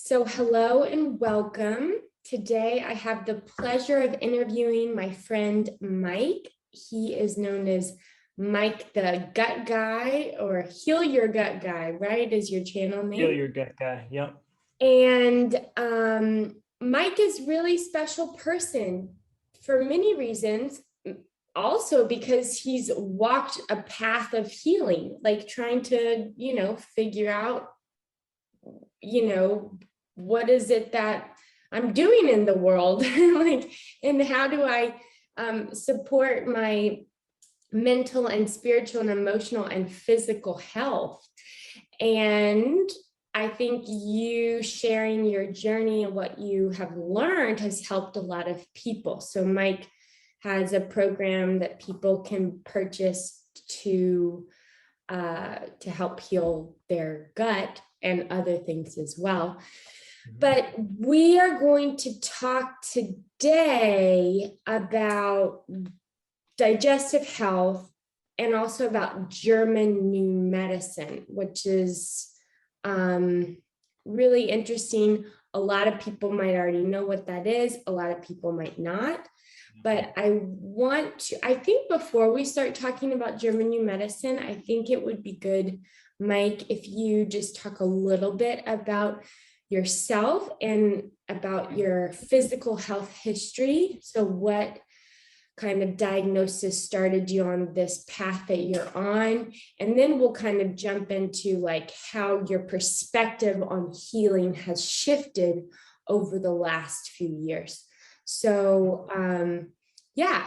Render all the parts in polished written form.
So hello and welcome. Today I have the pleasure of interviewing my friend Mike. He is known as Mike the Gut Guy, or Heal Your Gut Guy, right? Is your channel Feel name. your gut guy. Yep. And Mike is really special person for many reasons. Also because he's walked a path of healing, like trying to, figure out, you know, what is it that I'm doing in the world? Like, and how do I support my mental and spiritual and emotional and physical health? And I think you sharing your journey and what you have learned has helped a lot of people. So Mike has a program that people can purchase to help heal their gut and other things as well. But we are going to talk today about digestive health and also about German new medicine, which is really interesting. A lot of people might already know what that is. A lot of people might not. But I think before we start talking about German new medicine, I think it would be good, Mike, if you just talk a little bit about yourself and about your physical health history. So what kind of diagnosis started you on this path that you're on? And then we'll kind of jump into like how your perspective on healing has shifted over the last few years. So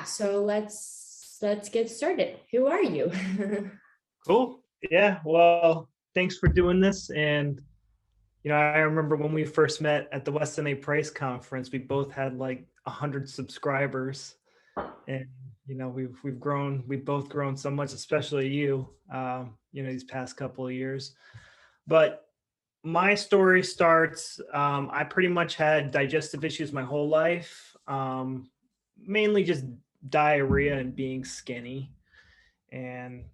so let's get started. Who are you? Cool. Yeah. Well, thanks for doing this. And I remember when we first met at the Weston A. Price conference, we both had like 100 subscribers, and we've both grown so much, especially you. These past couple of years. But my story starts. I pretty much had digestive issues my whole life. Mainly just diarrhea and being skinny and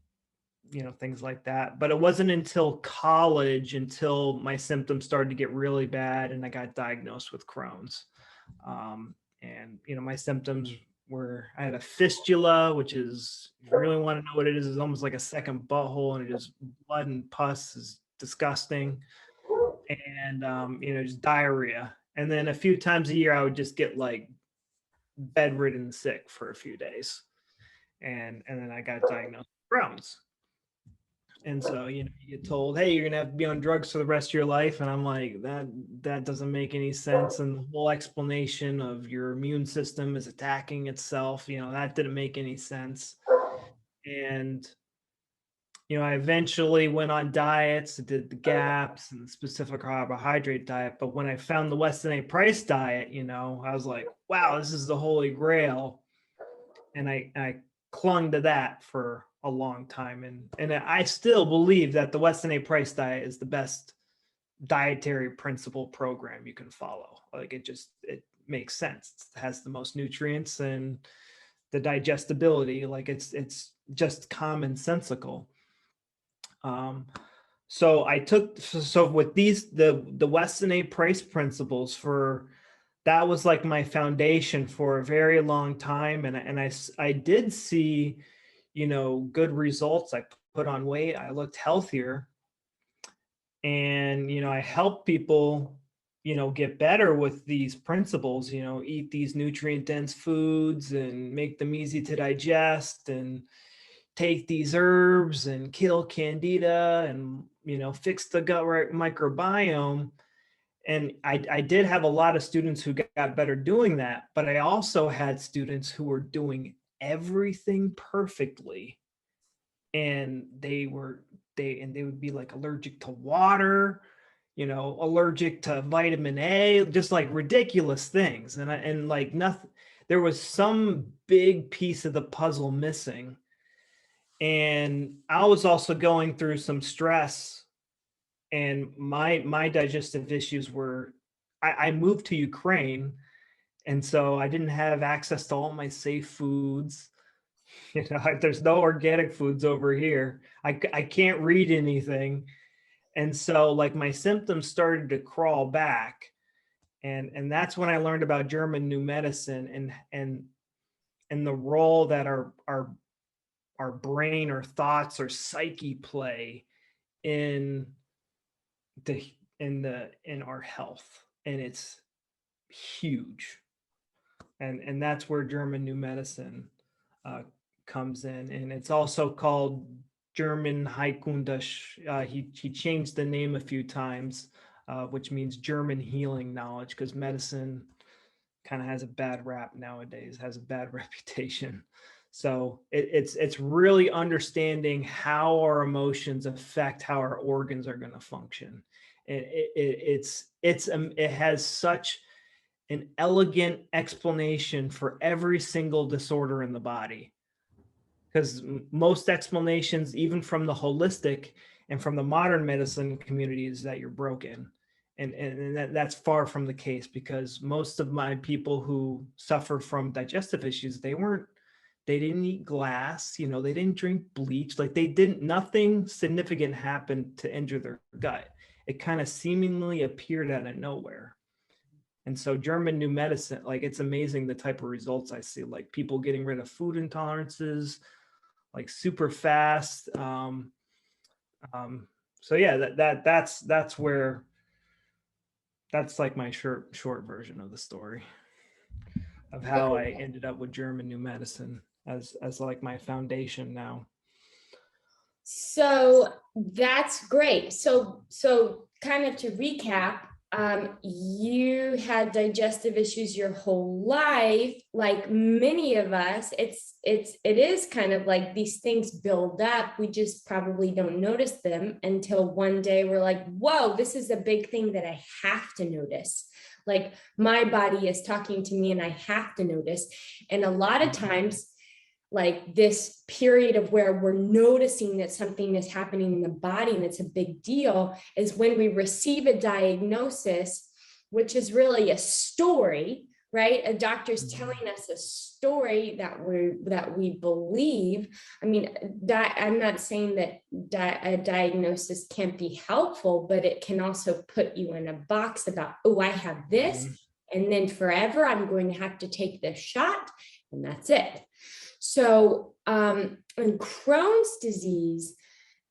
things like that. But it wasn't until college until my symptoms started to get really bad and I got diagnosed with Crohn's. And my symptoms were, I had a fistula, which is, if you really want to know what it is almost like a second butthole, and it just blood and pus is disgusting. And just diarrhea. And then a few times a year I would just get like bedridden sick for a few days. And then I got diagnosed with Crohn's. And so, you get told, hey, you're gonna have to be on drugs for the rest of your life. And I'm like, that doesn't make any sense. And the whole explanation of your immune system is attacking itself, that didn't make any sense. And I eventually went on diets, did the GAPS and the specific carbohydrate diet. But when I found the Weston A. Price diet, I was like, wow, this is the holy grail. And I clung to that for a long time. And I still believe that the Weston A. Price diet is the best dietary principle program you can follow. Like it makes sense. It has the most nutrients and the digestibility. Like it's just commonsensical. So with these, the Weston A. Price principles that was like my foundation for a very long time. And I did see, good results. I put on weight, I looked healthier, and, I helped people, get better with these principles, eat these nutrient dense foods and make them easy to digest, and take these herbs and kill candida, and fix the gut microbiome. And I did have a lot of students who got better doing that, but I also had students who were doing everything perfectly, and they would be like allergic to water, allergic to vitamin A, just like ridiculous things. And like nothing, there was some big piece of the puzzle missing. And I was also going through some stress, and my digestive issues were, I moved to Ukraine, and so I didn't have access to all my safe foods. There's no organic foods over here. I can't read anything. And so like my symptoms started to crawl back. And that's when I learned about German New Medicine and the role that our brain or thoughts or psyche play in our health. And it's huge. And that's where German New Medicine comes in. And it's also called German Heilkunde. He changed the name a few times, which means German healing knowledge, because medicine kind of has a bad rap nowadays, has a bad reputation. So it's really understanding how our emotions affect how our organs are going to function. It has such an elegant explanation for every single disorder in the body, because most explanations, even from the holistic and from the modern medicine community, is that you're broken. And that's far from the case, because most of my people who suffer from digestive issues, they didn't eat glass, they didn't drink bleach, like nothing significant happened to injure their gut. It kind of seemingly appeared out of nowhere. And so German New Medicine, like, it's amazing the type of results I see, like people getting rid of food intolerances, like super fast. So yeah, that's like my short version of the story of how I ended up with German New Medicine as like my foundation now. So that's great. So kind of to recap, you had digestive issues your whole life. Like many of us, it is kind of like these things build up. We just probably don't notice them until one day we're like, whoa, this is a big thing that I have to notice. Like my body is talking to me and I have to notice. And a lot of times, like this period of where we're noticing that something is happening in the body and it's a big deal is when we receive a diagnosis, which is really a story, right? A doctor's telling us a story that we believe. I mean, I'm not saying that a diagnosis can't be helpful, but it can also put you in a box about, oh, I have this, and then forever I'm going to have to take this shot, and that's it. So, and Crohn's disease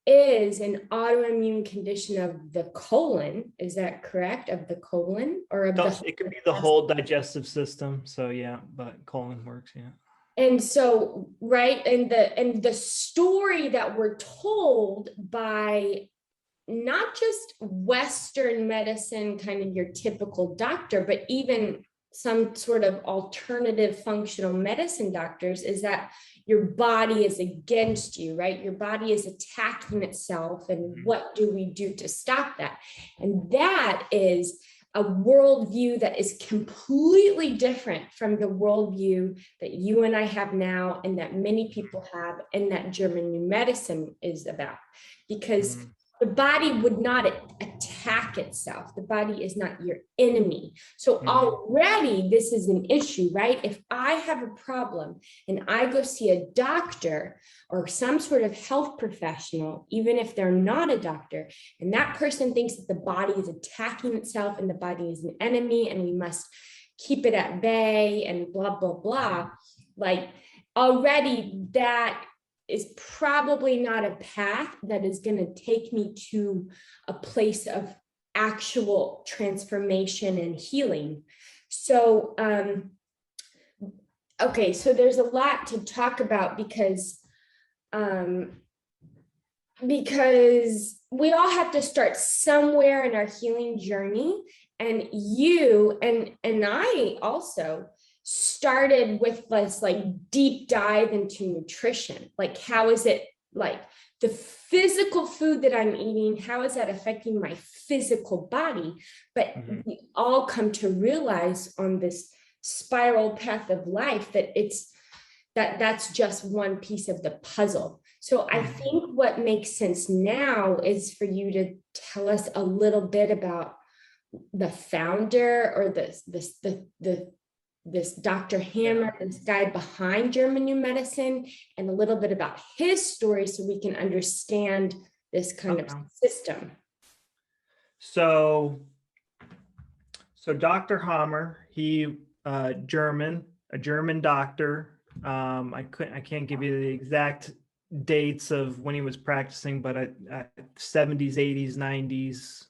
is an autoimmune condition of the colon. Is that correct? Of the colon, or of it could be the whole digestive system. So yeah, but colon works. Yeah. And so, right. And the story that we're told by not just Western medicine, kind of your typical doctor, but even some sort of alternative functional medicine doctors, is that your body is against you, right? Your body is attacking itself. And what do we do to stop that? And that is a worldview that is completely different from the worldview that you and I have now, and that many people have, and that German New Medicine is about. Because the body would not attack itself. The body is not your enemy. So already this is an issue, right? If I have a problem and I go see a doctor or some sort of health professional, even if they're not a doctor, and that person thinks that the body is attacking itself and the body is an enemy and we must keep it at bay and blah, blah, blah, like already that is probably not a path that is going to take me to a place of actual transformation and healing. So, okay, so there's a lot to talk about because we all have to start somewhere in our healing journey. And you and I also started with this like deep dive into nutrition. Like, how is it, like the physical food that I'm eating, how is that affecting my physical body? But we all come to realize on this spiral path of life that that's just one piece of the puzzle. So I think what makes sense now is for you to tell us a little bit about the founder, or this Dr. Hammer, this guy behind German New Medicine, and a little bit about his story so we can understand this kind of system. So Dr. Hammer, he German, a German doctor. I can't give you the exact dates of when he was practicing, but 70s, 80s, 90s,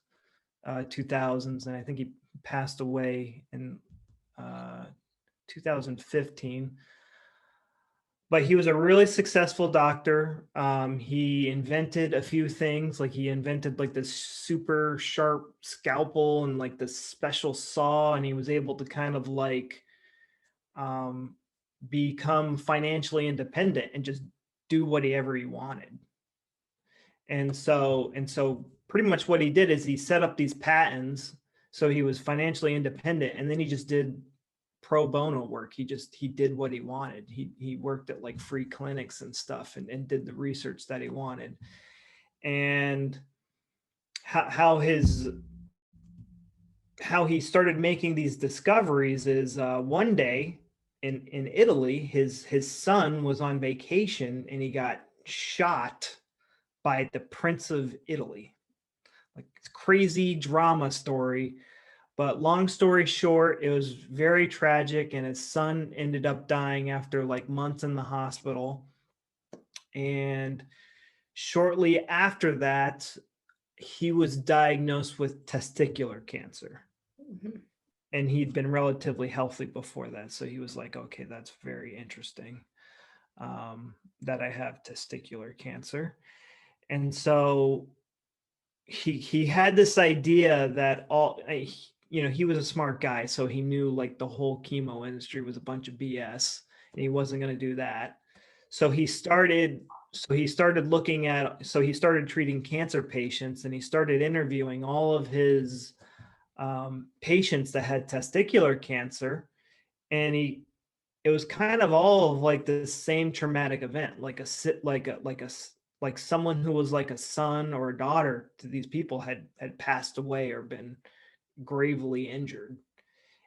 2000s, and I think he passed away in 2015. But he was a really successful doctor. He invented a few things, like he invented like this super sharp scalpel and like this special saw, and he was able to kind of like um, become financially independent and just do whatever he wanted. And so pretty much what he did is he set up these patents so he was financially independent, and then he just did pro bono work. He did what he wanted. He worked at like free clinics and stuff, and did the research that he wanted. And how he started making these discoveries is one day in Italy, his son was on vacation and he got shot by the Prince of Italy. Like, it's crazy drama story. But long story short, it was very tragic, and his son ended up dying after like months in the hospital. And shortly after that, he was diagnosed with testicular cancer. Mhm. And he'd been relatively healthy before that. So he was like, okay, that's very interesting, that I have testicular cancer. And so he had this idea that he was a smart guy, so he knew like the whole chemo industry was a bunch of BS, and he wasn't going to do that. So he started treating cancer patients, and he started interviewing all of his patients that had testicular cancer. And it was kind of all of like the same traumatic event, like someone who was like a son or a daughter to these people had passed away or been gravely injured.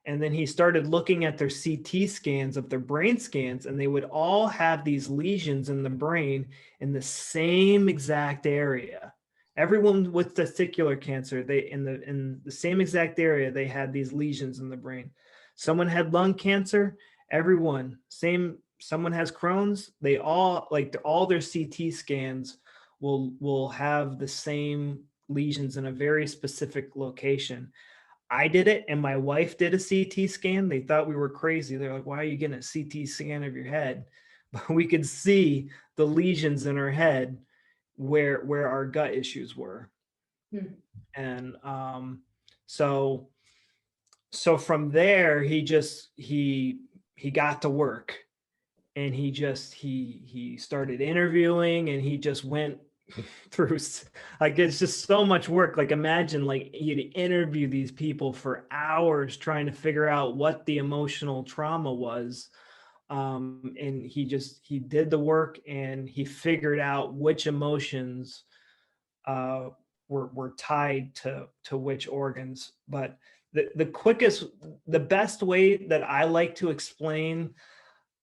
And then he started looking at their CT scans of their brain scans, and they would all have these lesions in the brain in the same exact area. Everyone with testicular cancer, they in the same exact area, they had these lesions in the brain. Someone had lung cancer, everyone same. Someone has Crohn's, they all like all their CT scans will have the same lesions in a very specific location. I did it, and my wife did a CT scan. They thought we were crazy. They're like, why are you getting a CT scan of your head? But we could see the lesions in her head where our gut issues were. Hmm. And so from there, he got to work, and he started interviewing, and he just went through, like, it's just so much work. Like, imagine like you'd interview these people for hours trying to figure out what the emotional trauma was. And he did the work, and he figured out which emotions uh, were tied to which organs. But the best way that I like to explain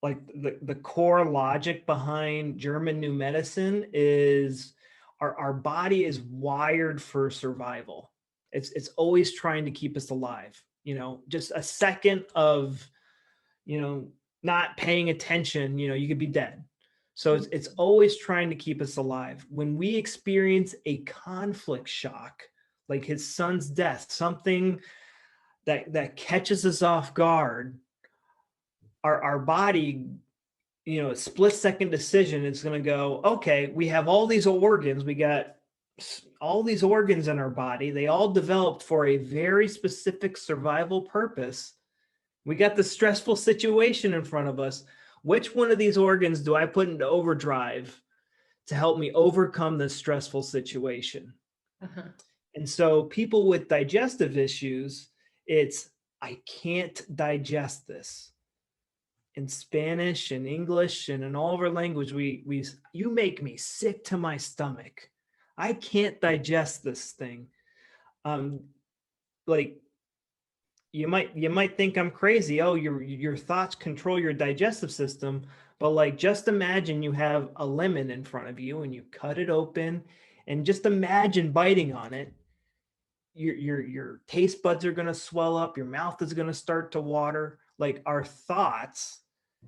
like the core logic behind German new medicine is our body is wired for survival. It's always trying to keep us alive. Just a second of, not paying attention, you could be dead. So it's always trying to keep us alive. When we experience a conflict shock, like his son's death, something that catches us off guard, our body, a split second decision is going to go, okay, we have all these organs. We got all these organs in our body. They all developed for a very specific survival purpose. We got the stressful situation in front of us. Which one of these organs do I put into overdrive to help me overcome this stressful situation? Uh-huh. And so people with digestive issues, it's, I can't digest this. In Spanish and English and in all of our language, we you make me sick to my stomach. I can't digest this thing. Like, you might think I'm crazy. Oh, your thoughts control your digestive system, but like, just imagine you have a lemon in front of you and you cut it open, and just imagine biting on it. your taste buds are going to swell up, your mouth is going to start to water, like our thoughts.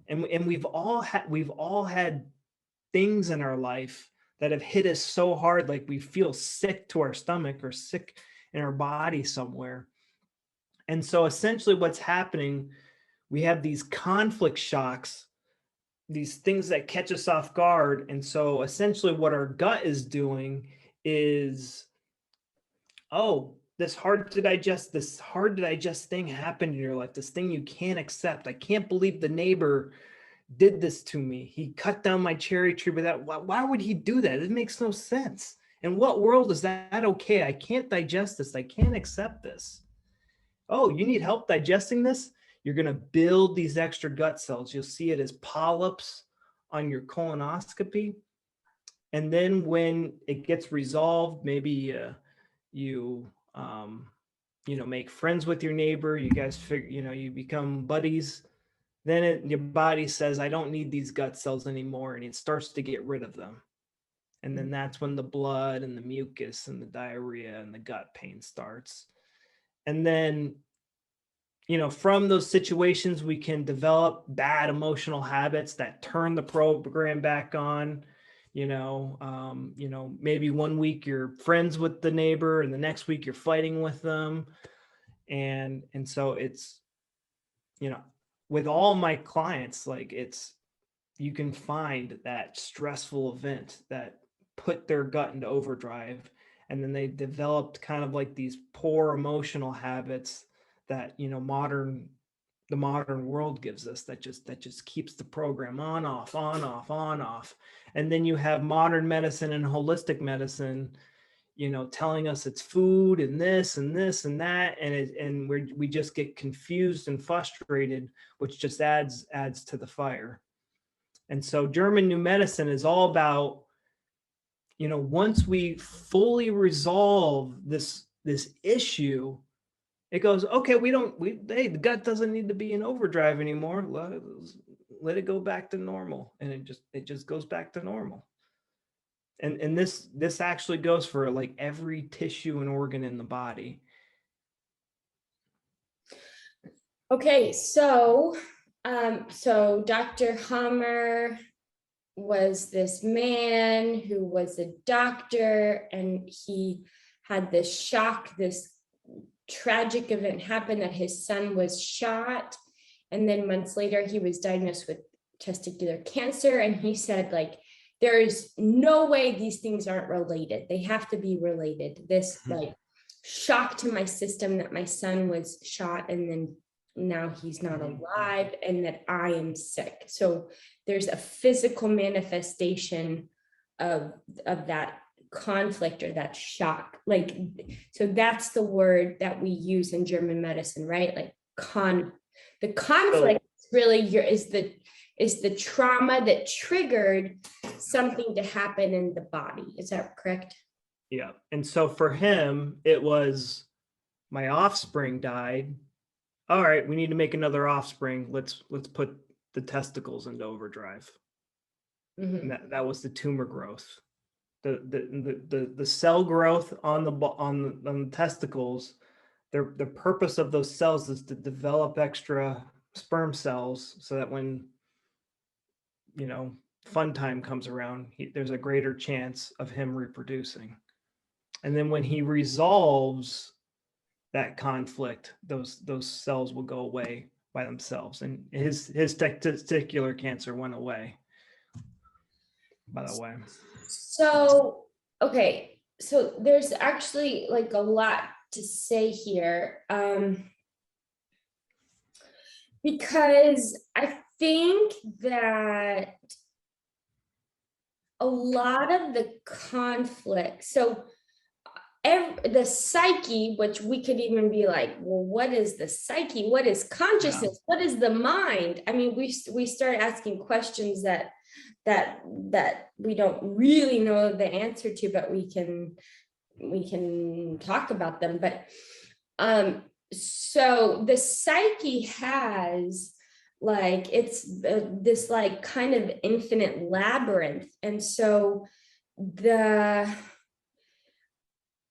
And we've all had things in our life that have hit us so hard, like we feel sick to our stomach or sick in our body somewhere. And so essentially what's happening, we have these conflict shocks, these things that catch us off guard. And so essentially what our gut is doing is, oh, this hard to digest thing happened in your life, this thing you can't accept. I can't believe the neighbor did this to me. He cut down my cherry tree without, why would he do that? It makes no sense. In what world is that okay? I can't digest this. I can't accept this. Oh, you need help digesting this? You're going to build these extra gut cells. You'll see it as polyps on your colonoscopy. And then when it gets resolved, maybe you make friends with your neighbor, you guys figure, you become buddies, then your body says, I don't need these gut cells anymore, and it starts to get rid of them. And then that's when the blood and the mucus and the diarrhea and the gut pain starts. And then from those situations, we can develop bad emotional habits that turn the program back on. Maybe one week you're friends with the neighbor and the next week you're fighting with them. And so it's, with all my clients, like you can find that stressful event that put their gut into overdrive. And then they developed kind of like these poor emotional habits that, the modern world gives us, that just keeps the program on, off, on, off, on, off. And then you have modern medicine and holistic medicine, telling us it's food and this and this and that, and we just get confused and frustrated, which just adds to the fire. And so German New Medicine is all about, once we fully resolve this issue, it goes, okay, hey, the gut doesn't need to be in overdrive anymore. Let it go back to normal. And it just goes back to normal. And this actually goes for like every tissue and organ in the body. Okay, so Dr. Hammer was this man who was a doctor, and he had this shock, this tragic event happened that his son was shot. And then months later, he was diagnosed with testicular cancer. And he said, like, there is no way these things aren't related. They have to be related. This like shock to my system that my son was shot and then now he's not alive and that I am sick. So there's a physical manifestation of that conflict or that shock. Like, so that's the word that we use in German medicine, right? Like the conflict really is the trauma that triggered something to happen in the body. Is that correct? Yeah. And so for him, it was, my offspring died. All right, we need to make another offspring. Let's put the testicles into overdrive. Mm-hmm. And that was the tumor growth. The cell growth on the testicles. The purpose of those cells is to develop extra sperm cells so that when fun time comes around, there's a greater chance of him reproducing. And then when he resolves that conflict, those cells will go away by themselves. And his testicular cancer went away, by the way. So, okay. So there's actually like a lot to say here. Because I think that a lot of the conflict, so the psyche, which we could even be like, well, what is the psyche? What is consciousness? Yeah. What is the mind? I mean, we start asking questions that we don't really know the answer to, but we can talk about them. But so the psyche has like, it's this like kind of infinite labyrinth. And so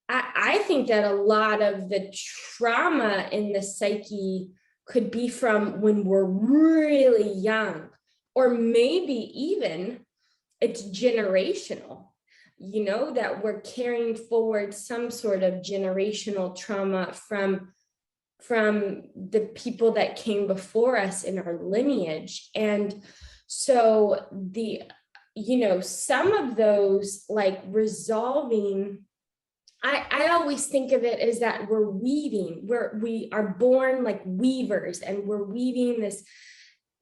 I think that a lot of the trauma in the psyche could be from when we're really young, or maybe even it's generational, that we're carrying forward some sort of generational trauma from the people that came before us in our lineage. And so some of those, like resolving, I always think of it as that we're weaving, we are born like weavers, and we're weaving this,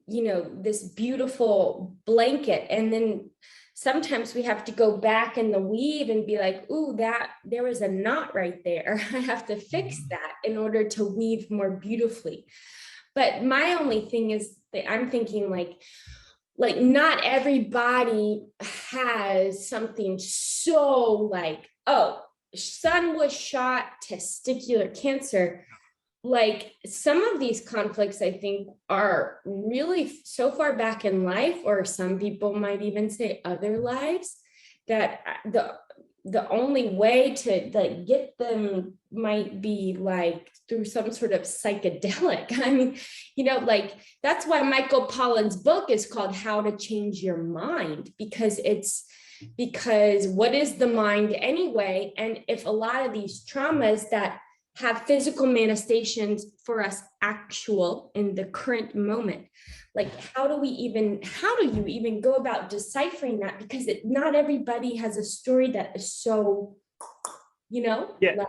this beautiful blanket. And then sometimes we have to go back in the weave and be like, ooh, there was a knot right there. I have to fix that in order to weave more beautifully. But my only thing is that I'm thinking like not everybody has something so like, oh, son was shot, testicular cancer. Like some of these conflicts, I think, are really so far back in life, or some people might even say other lives, that the only way to like get them might be like through some sort of psychedelic. I mean, like that's why Michael Pollan's book is called How to Change Your Mind, because what is the mind anyway? And if a lot of these traumas that have physical manifestations for us actual in the current moment, like how do you even go about deciphering that? Because not everybody has a story that is so, Yeah,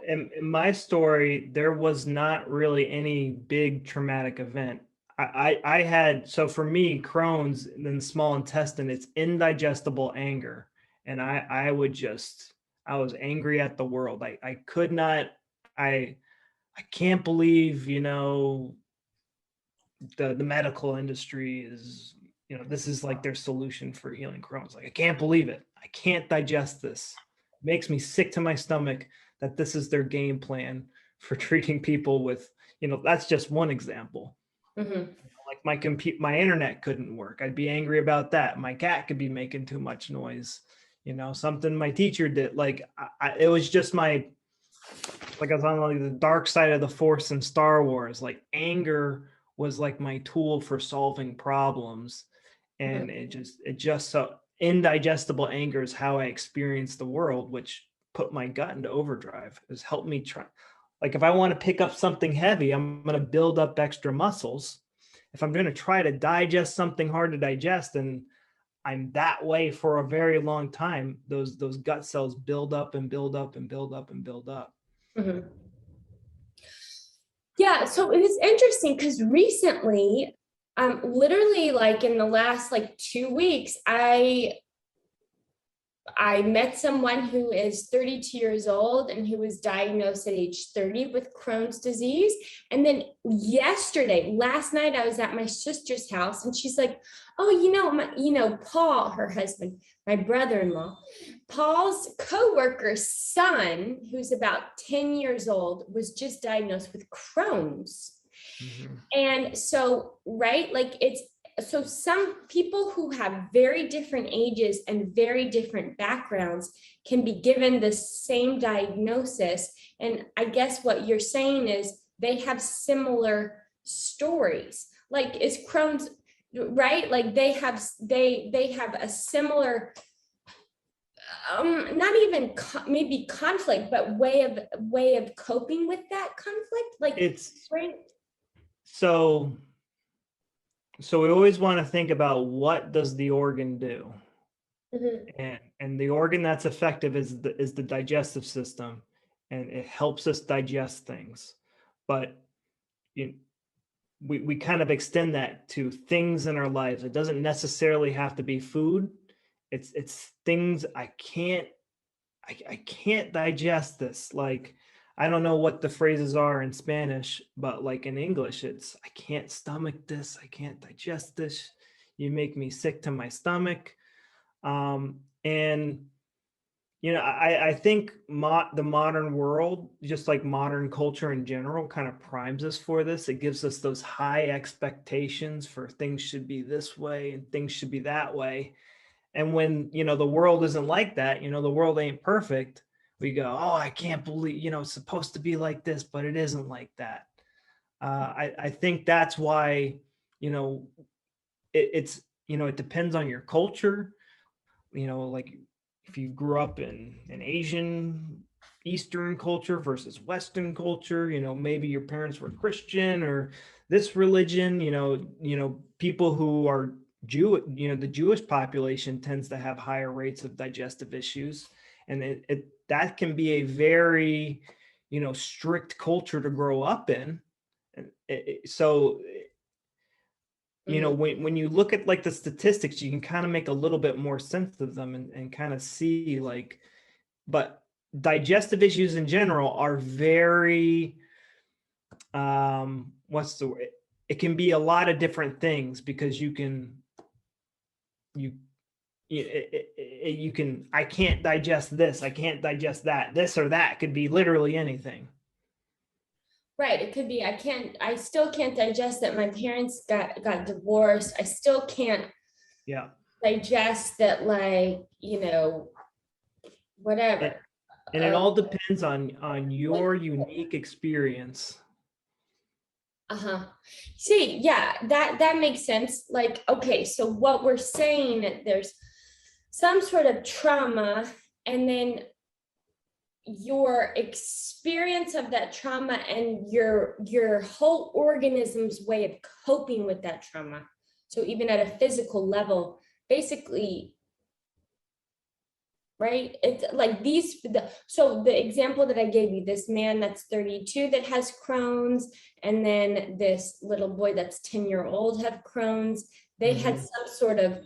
in my story, there was not really any big traumatic event. I had, so for me, Crohn's in the small intestine, it's indigestible anger. And I was angry at the world. I could not, I can't believe, the medical industry is, this is like their solution for healing Crohn's. Like, I can't believe it. I can't digest this. It makes me sick to my stomach that this is their game plan for treating people with, that's just one example. Mm-hmm. Like my internet couldn't work. I'd be angry about that. My cat could be making too much noise. Something my teacher did. Like it was just like I was on like the dark side of the Force in Star Wars. Like anger was like my tool for solving problems. And it just so indigestible anger is how I experience the world, which put my gut into overdrive. Has helped me try. Like if I want to pick up something heavy, I'm going to build up extra muscles. If I'm going to try to digest something hard to digest, and I'm that way for a very long time, those gut cells build up and build up and build up and build up. Mm-hmm. Yeah, so it was interesting because recently, literally like in the last like 2 weeks, I met someone who is 32 years old and who was diagnosed at age 30 with Crohn's disease. And then last night, I was at my sister's house and she's like, oh, Paul, her husband, my brother-in-law, Paul's coworker's son, who's about 10 years old, was just diagnosed with Crohn's. Mm-hmm. And so, right, like so some people who have very different ages and very different backgrounds can be given the same diagnosis. And I guess what you're saying is they have similar stories. Like is Crohn's, right? Like they have a similar, not even maybe conflict, but way of coping with that conflict. Like it's right. So we always want to think about what does the organ do, and the organ that's effective is the digestive system, and it helps us digest things. But we kind of extend that to things in our lives. It doesn't necessarily have to be food. It's things I can't digest this. Like I don't know what the phrases are in Spanish, but like in English, it's I can't stomach this. I can't digest this. You make me sick to my stomach. And, I think the modern world, just like modern culture in general, kind of primes us for this. It gives us those high expectations for things should be this way and things should be that way. And when, the world isn't like that, the world ain't perfect. we go, oh, I can't believe, it's supposed to be like this, but it isn't like that. I think that's why, it's, it depends on your culture, like if you grew up in an Asian Eastern culture versus Western culture, maybe your parents were Christian or this religion, people who are Jew, the Jewish population tends to have higher rates of digestive issues. And that can be a very, strict culture to grow up in. And so, when you look at like the statistics, you can kind of make a little bit more sense of them and kind of see like, but digestive issues in general are very, what's the word? It can be a lot of different things because you can, I can't digest this, I can't digest that, this or that could be literally anything. Right. It could be, I still can't digest that my parents got divorced. I still can't Yeah. digest that, like, whatever. And it all depends on your unique experience. Uh-huh. See, yeah, that makes sense. Like, okay, so what we're saying that there's some sort of trauma, and then your experience of that trauma and your whole organism's way of coping with that trauma. So even at a physical level, basically, right? It's like so the example that I gave you, this man that's 32 that has Crohn's, and then this little boy that's 10-year-old have Crohn's, they had some sort of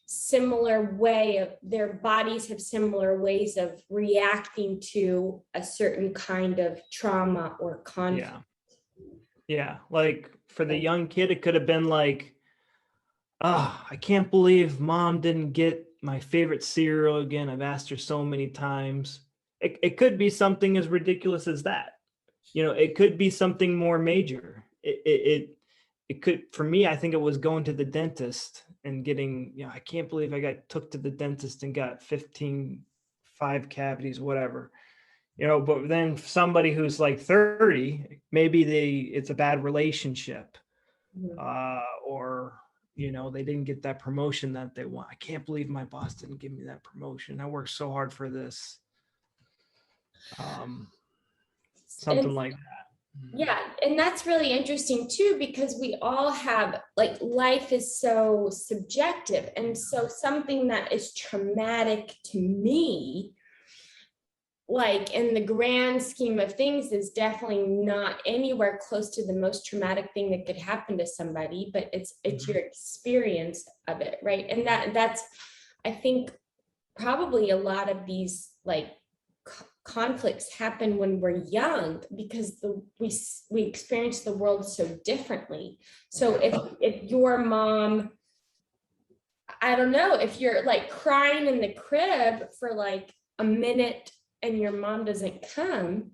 similar way of, their bodies have similar ways of reacting to a certain kind of trauma or conflict. Yeah. Like for the young kid, it could have been like, oh, I can't believe mom didn't get my favorite cereal again. I've asked her so many times. It could be something as ridiculous as that. It could be something more major. It could, for me, I think it was going to the dentist and getting, I can't believe I took to the dentist and got 5 cavities, whatever. But then somebody who's like 30, maybe it's a bad relationship, or, they didn't get that promotion that they want. I can't believe my boss didn't give me that promotion. I worked so hard for this. Something like that. Yeah, and that's really interesting too, because we all have, like, life is so subjective. And so something that is traumatic to me, like in the grand scheme of things, is definitely not anywhere close to the most traumatic thing that could happen to somebody, but it's your experience of it, right? And that's, I think, probably a lot of these like conflicts happen when we're young, because we experience the world so differently. So if your mom, I don't know, if you're like crying in the crib for like a minute and your mom doesn't come,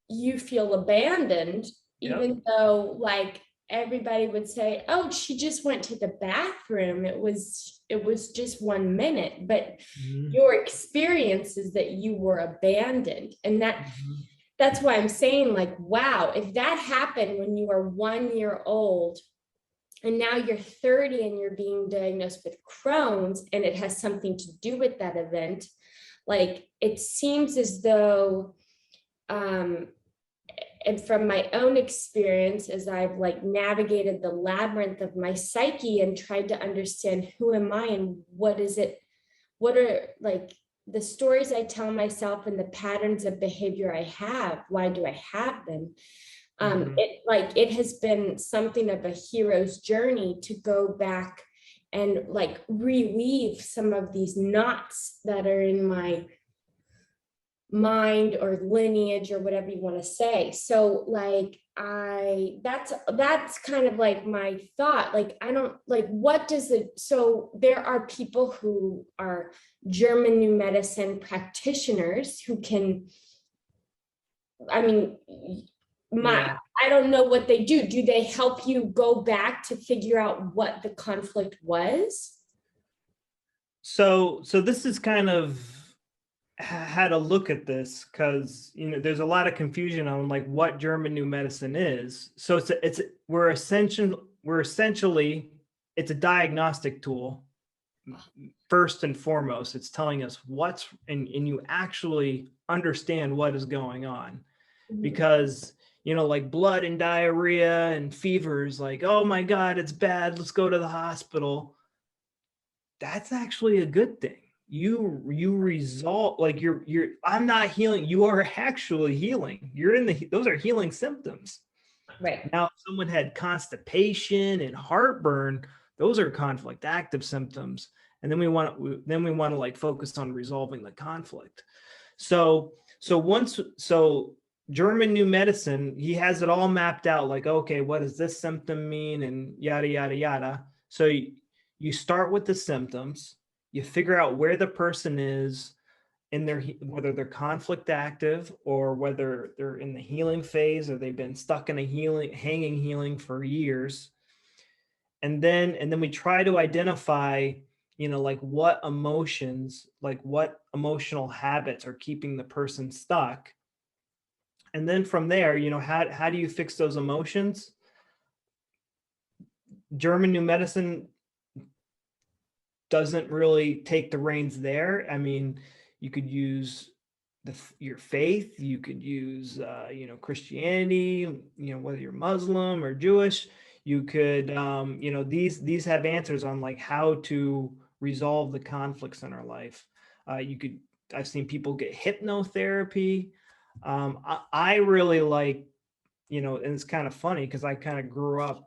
you feel abandoned, even though like everybody would say, oh, she just went to the bathroom, it was just 1 minute, but your experience is that you were abandoned. And that's why I'm saying, like, wow, if that happened when you were 1 year old and now you're 30 and you're being diagnosed with Crohn's, and it has something to do with that event, like, it seems as though, and from my own experience, as I've like navigated the labyrinth of my psyche and tried to understand who am I and what are like the stories I tell myself and the patterns of behavior I have, why do I have them? It has been something of a hero's journey to go back and like reweave some of these knots that are in my mind or lineage or whatever you want to say. So like that's kind of like my thought. Like, I don't like, what does it, so there are people who are German new medicine practitioners who can, I mean, I don't know what they do. Do they help you go back to figure out what the conflict was? So this is kind of had a look at this, because there's a lot of confusion on like what German New Medicine is. So we're essentially it's a diagnostic tool. First and foremost, it's telling us and you actually understand what is going on, because like blood and diarrhea and fevers, like, oh my God, it's bad, let's go to the hospital. That's actually a good thing. You resolve, like I'm not healing, you are actually healing. Those are healing symptoms. Right. Now, if someone had constipation and heartburn, those are conflict active symptoms. And then we want to like focus on resolving the conflict. So German New Medicine, he has it all mapped out, like, okay, what does this symptom mean, and yada yada yada. So you start with the symptoms, you figure out where the person is in whether they're conflict active or whether they're in the healing phase, or they've been stuck in a hanging healing for years. And then we try to identify, like what emotions, like what emotional habits are keeping the person stuck. And then from there, how do you fix those emotions? German New Medicine doesn't really take the reins there. I mean, you could use your faith, you could use Christianity, whether you're Muslim or Jewish, you could these have answers on like how to resolve the conflicts in our life. I've seen people get hypnotherapy. I really like, and it's kind of funny because I kind of grew up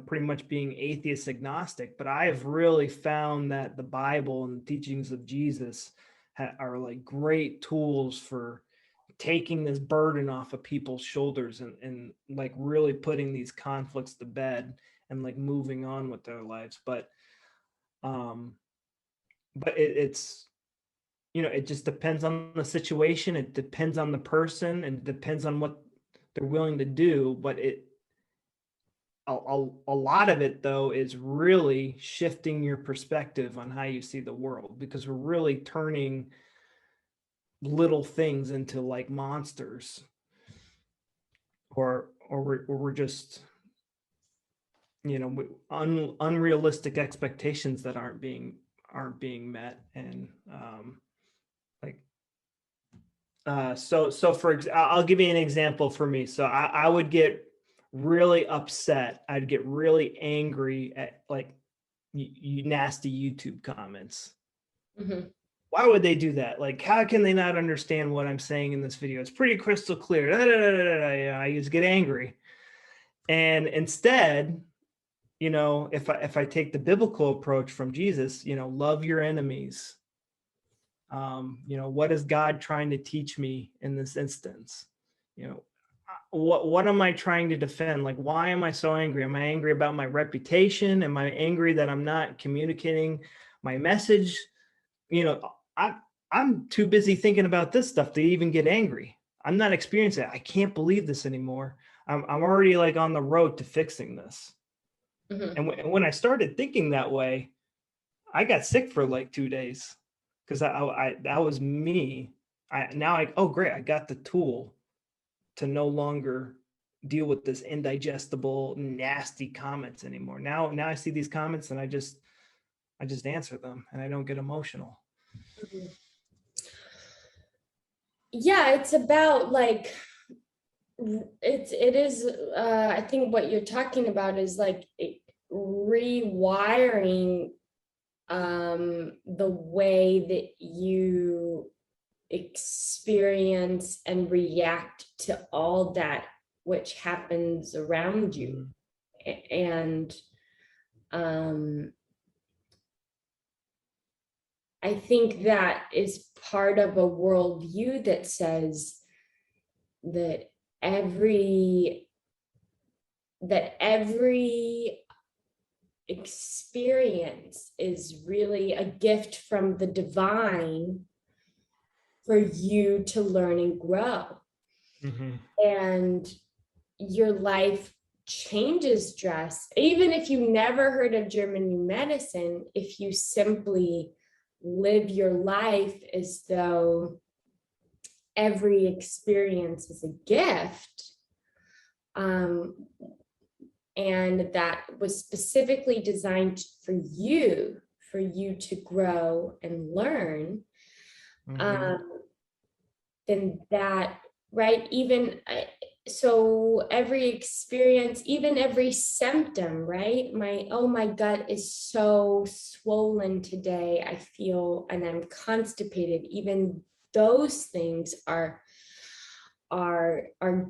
pretty much being atheist agnostic, but I have really found that the Bible and the teachings of Jesus are like great tools for taking this burden off of people's shoulders, and like really putting these conflicts to bed and like moving on with their lives. But it's it just depends on the situation, it depends on the person, and it depends on what they're willing to do. But a lot of it though is really shifting your perspective on how you see the world, because we're really turning little things into like monsters, or we're just unrealistic expectations that aren't being met. And like so I'll give you an example for me. So I would get really upset, I'd get really angry at like you nasty YouTube comments. Why would they do that? Like, how can they not understand what I'm saying in this video? It's pretty crystal clear. I just get angry. And instead, if I take the biblical approach from Jesus, love your enemies. What is God trying to teach me in this instance? What am I trying to defend? Like, why am I so angry? Am I angry about my reputation? Am I angry that I'm not communicating my message? I'm too busy thinking about this stuff to even get angry. I'm not experiencing it. I can't believe this anymore. I'm already like on the road to fixing this. And when I started thinking that way, I got sick for like 2 days, because that was me. Oh great, I got the tool to no longer deal with this indigestible, nasty comments anymore. Now I see these comments and I just answer them, and I don't get emotional. Yeah, it's about like it is I think what you're talking about is like rewiring the way that you experience and react to all that which happens around you. And I think that is part of a worldview that says that every experience is really a gift from the divine for you to learn and grow. And your life changes dress, even if you never heard of German New Medicine, if you simply live your life as though every experience is a gift, and that was specifically designed for you to grow and learn, then that, right, even so every experience, even every symptom, right, my gut is so swollen today, I feel, and I'm constipated, even those things are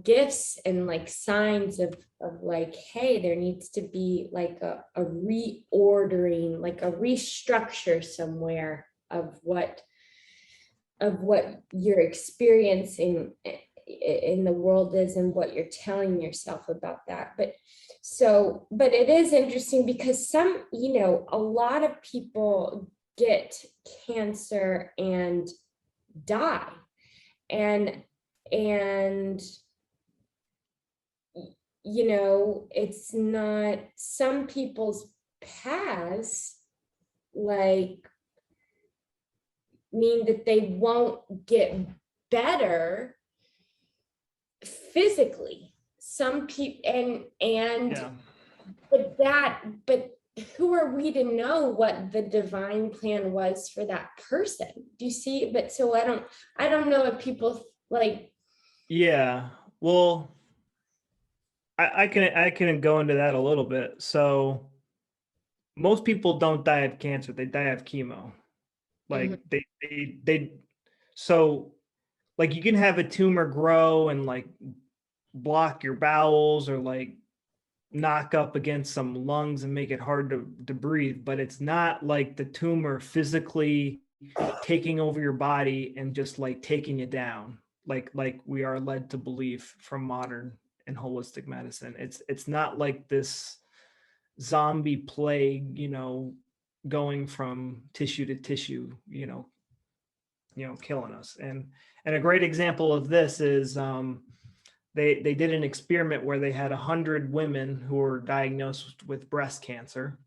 gifts and like signs of like, hey, there needs to be like a reordering, like a restructure somewhere of what you're experiencing in the world is, and what you're telling yourself about that. But it is interesting because a lot of people get cancer and die, and it's not, some people's paths like mean that they won't get better physically. Some people, but who are we to know what the divine plan was for that person? Do you see? But so I don't know if people like. Yeah, well, I can go into that a little bit. So most people don't die of cancer, they die of chemo. Like they so like you can have a tumor grow and like block your bowels or like knock up against some lungs and make it hard to breathe, but it's not like the tumor physically taking over your body and just like taking you down, like we are led to believe from modern and holistic medicine. It's not like this zombie plague, going from tissue to tissue, killing us. And a great example of this is they did an experiment where they had 100 women who were diagnosed with breast cancer.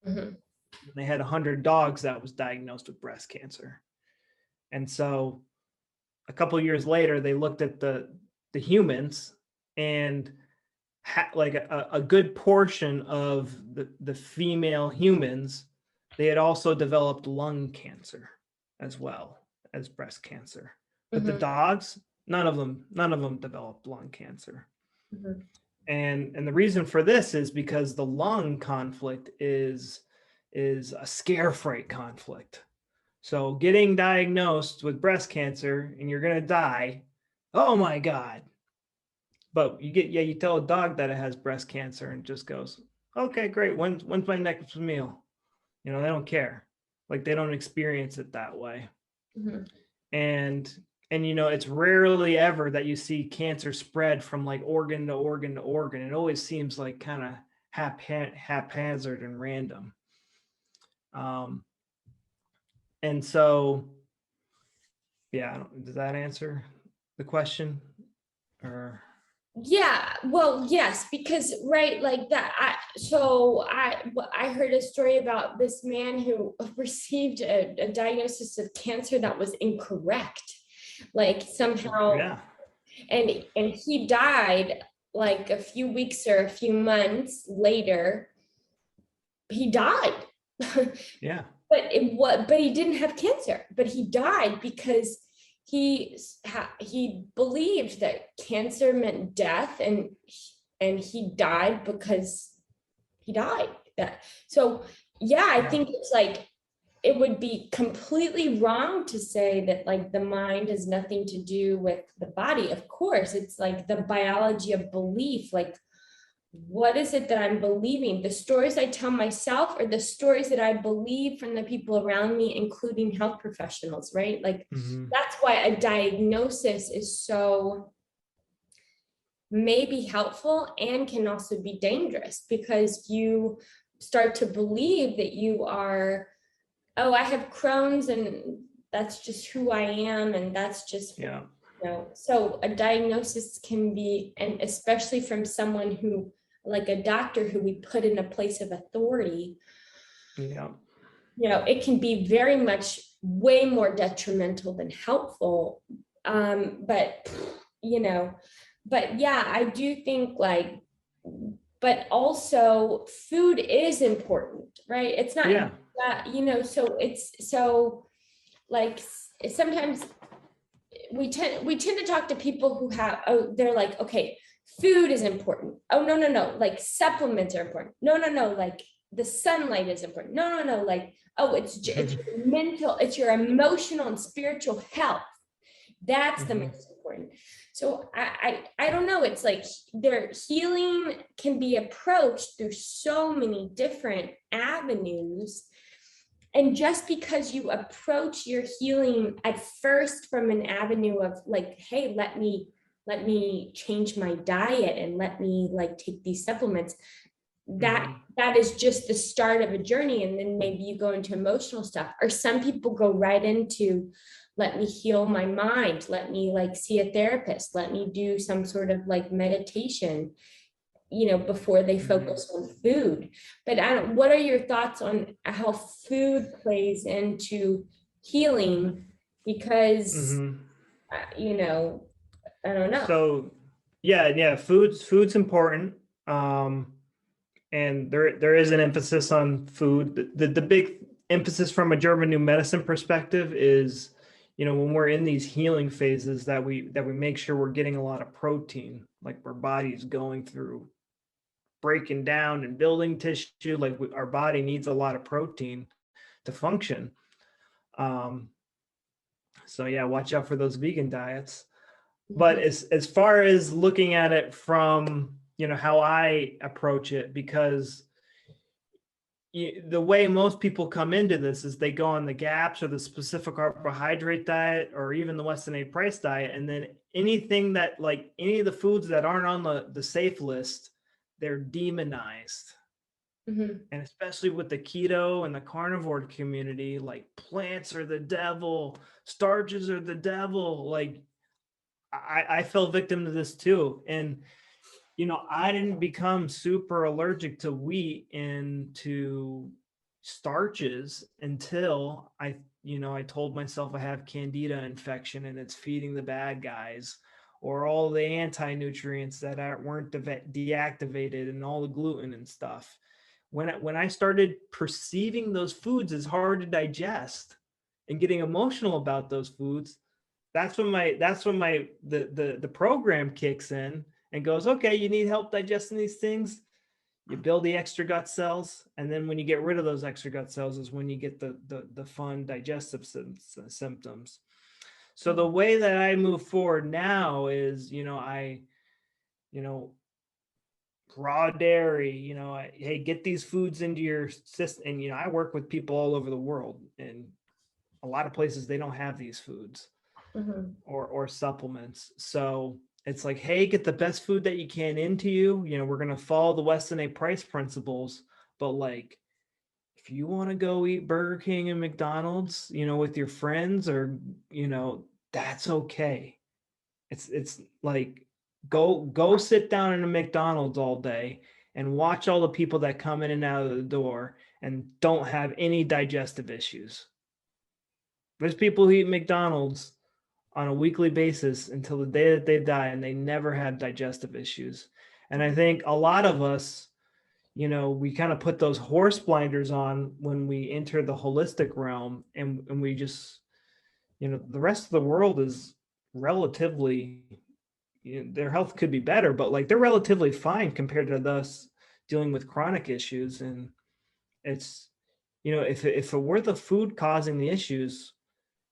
They had 100 dogs that was diagnosed with breast cancer. And so a couple of years later, they looked at the humans, and like a good portion of the female humans, they had also developed lung cancer as well as breast cancer. But the dogs, none of them developed lung cancer. And the reason for this is because the lung conflict is a scare freight conflict. So getting diagnosed with breast cancer and you're going to die, oh my God. But you tell a dog that it has breast cancer and just goes, okay, great. When's my next meal? They don't care. Like they don't experience it that way. And it's rarely ever that you see cancer spread from like organ to organ to organ. It always seems like kind of haphazard and random. And so, yeah, does that answer the question? Or yeah, well, yes, because right, like that. I heard a story about this man who received a diagnosis of cancer that was incorrect, like somehow, yeah, and he died like a few weeks or a few months later. He died. yeah. But he didn't have cancer, but he died because he believed that cancer meant death, and he died because he died. I think it's like, it would be completely wrong to say that like the mind has nothing to do with the body. Of course, it's like the biology of belief, like what is it that I'm believing? The stories I tell myself, or the stories that I believe from the people around me, including health professionals, right? Like that's why a diagnosis is so maybe helpful and can also be dangerous, because you start to believe that you are, oh, I have Crohn's and that's just who I am, and that's just, so a diagnosis can be, and especially from someone who, like a doctor who we put in a place of authority. it can be very much way more detrimental than helpful. But, but yeah, I do think like, but also food is important, right? It's not, Yeah. so it's so like sometimes we tend to talk to people who have, oh, they're like, okay, food is important. Oh, no, no, no, like supplements are important. No, no, no, like the sunlight is important. No, no, no, like, oh, it's your mental, it's your emotional and spiritual health. That's the most important. So I don't know. It's like their healing can be approached through so many different avenues. And just because you approach your healing at first from an avenue of like, hey, let me change my diet and let me like take these supplements, that is just the start of a journey. And then maybe you go into emotional stuff, or some people go right into, let me heal my mind, let me like see a therapist, let me do some sort of like meditation, before they focus on food. But what are your thoughts on how food plays into healing? Because, I don't know. So yeah, food's important. And there is an emphasis on food. The big emphasis from a German new medicine perspective is, when we're in these healing phases, that we make sure we're getting a lot of protein, like our body's going through breaking down and building tissue, like our body needs a lot of protein to function. So yeah, watch out for those vegan diets. But as far as looking at it from, how I approach it, because the way most people come into this is they go on the GAPS or the specific carbohydrate diet, or even the Weston A. Price diet. And then anything that, like any of the foods that aren't on the safe list, they're demonized. And especially with the keto and the carnivore community, like plants are the devil, starches are the devil. Like I fell victim to this too. And, I didn't become super allergic to wheat and to starches until I told myself I have candida infection and it's feeding the bad guys, or all the anti-nutrients that weren't deactivated, and all the gluten and stuff. When I started perceiving those foods as hard to digest and getting emotional about those foods, that's when the program kicks in and goes, okay, you need help digesting these things. You build the extra gut cells, and then when you get rid of those extra gut cells is when you get the fun digestive symptoms. So the way that I move forward now is, raw dairy, hey, get these foods into your system. And, I work with people all over the world, and a lot of places, they don't have these foods or supplements. So it's like, hey, get the best food that you can into you. We're going to follow the Weston A. Price principles, but like, if you want to go eat Burger King and McDonald's, with your friends, or, that's okay. It's like, go sit down in a McDonald's all day and watch all the people that come in and out of the door and don't have any digestive issues. There's people who eat McDonald's on a weekly basis until the day that they die, and they never have digestive issues. And I think a lot of us, we kind of put those horse blinders on when we enter the holistic realm, and we just, the rest of the world is relatively, their health could be better, but like they're relatively fine compared to us dealing with chronic issues. And it's, if it were the food causing the issues,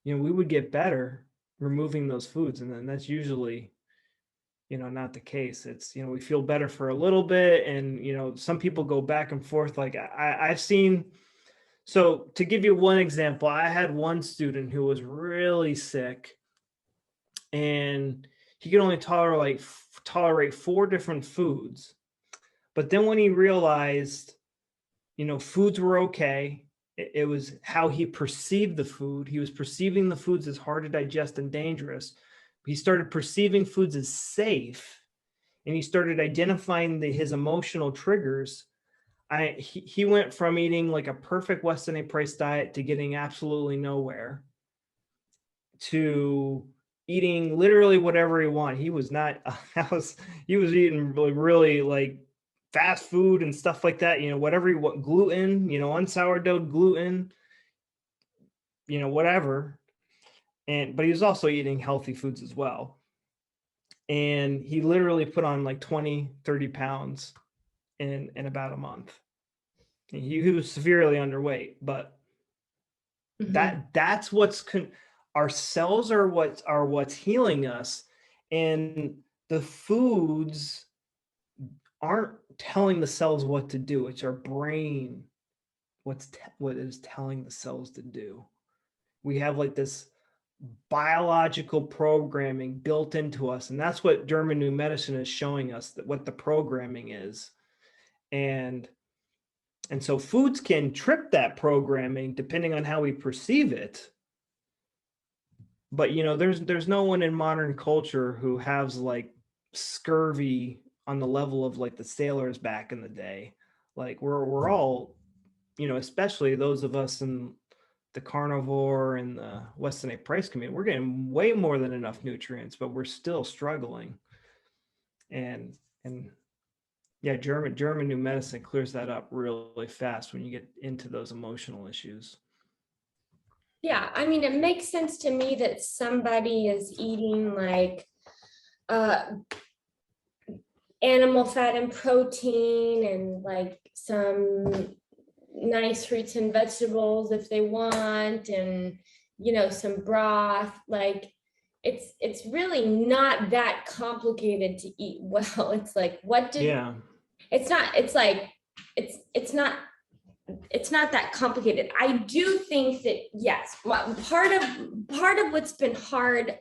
we would get better removing those foods. And then that's usually, not the case. It's, we feel better for a little bit. And, some people go back and forth. Like I've seen, so to give you one example, I had one student who was really sick, and he could only tolerate 4 different foods. But then when he realized, foods were okay, it was how he perceived the food. He was perceiving the foods as hard to digest and dangerous. He started perceiving foods as safe, and he started identifying his emotional triggers. he went from eating like a perfect Weston A. Price diet to getting absolutely nowhere, to eating literally whatever he wanted. He was not, he was eating really like fast food and stuff like that, whatever he want, gluten, unsourdough gluten, whatever. But he was also eating healthy foods as well. And he literally put on like 20, 30 pounds in about a month. He was severely underweight, but that's what's our cells are what's healing us, and the foods aren't telling the cells what to do. It's our brain what is telling the cells to do. We have like this biological programming built into us, and that's what German New Medicine is showing us, that what the programming is. And so foods can trip that programming depending on how we perceive it. But there's no one in modern culture who has like scurvy on the level of like the sailors back in the day. Like we're all, especially those of us in the carnivore and the Weston A. Price community, we're getting way more than enough nutrients, but we're still struggling. And yeah, German New Medicine clears that up really fast when you get into those emotional issues. Yeah, I mean, it makes sense to me that somebody is eating like animal fat and protein and like some nice fruits and vegetables if they want, and some broth. Like it's really not that complicated to eat well. It's like, it's like it's not that complicated. I do think that, yes, part of what's been hard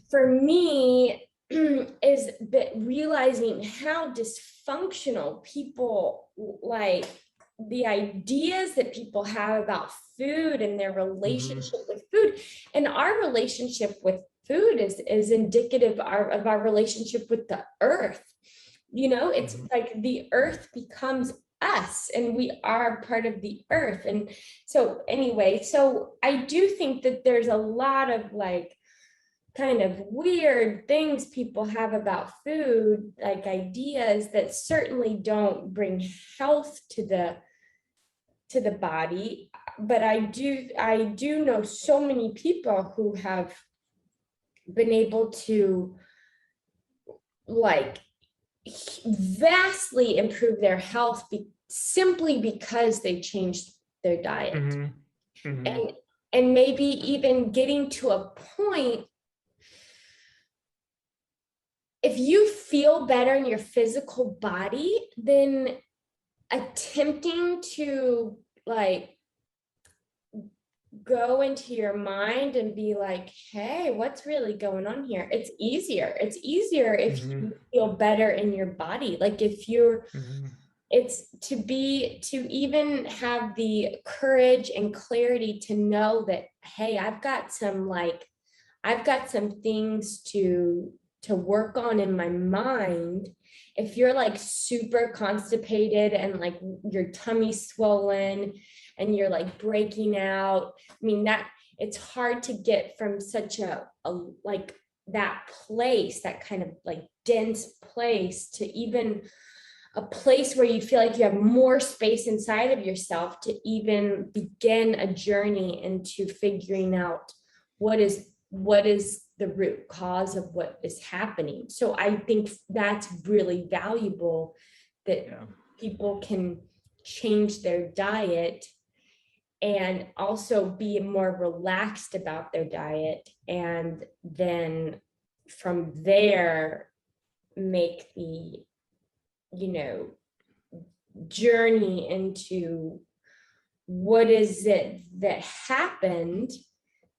for me is that realizing how dysfunctional people, like the ideas that people have about food and their relationship with food, and our relationship with food is indicative of our relationship with the earth. It's like the earth becomes us, and we are part of the earth. And so anyway, so I do think that there's a lot of like kind of weird things people have about food, like ideas that certainly don't bring health to the body. But I do know so many people who have been able to like vastly improve their health simply because they changed their diet. And maybe even getting to a point, if you feel better in your physical body, then attempting to like go into your mind and be like, hey, what's really going on here? It's easier if you feel better in your body. Like if you're it's to even have the courage and clarity to know that, hey, I've got some things to work on in my mind. If you're like super constipated and like your tummy's swollen and you're like breaking out, I mean, that it's hard to get from such a like that place, that kind of like dense place, to even a place where you feel like you have more space inside of yourself to even begin a journey into figuring out what is the root cause of what is happening. So I think that's really valuable, that people can change their diet and also be more relaxed about their diet, and then from there make the journey into what is it that happened.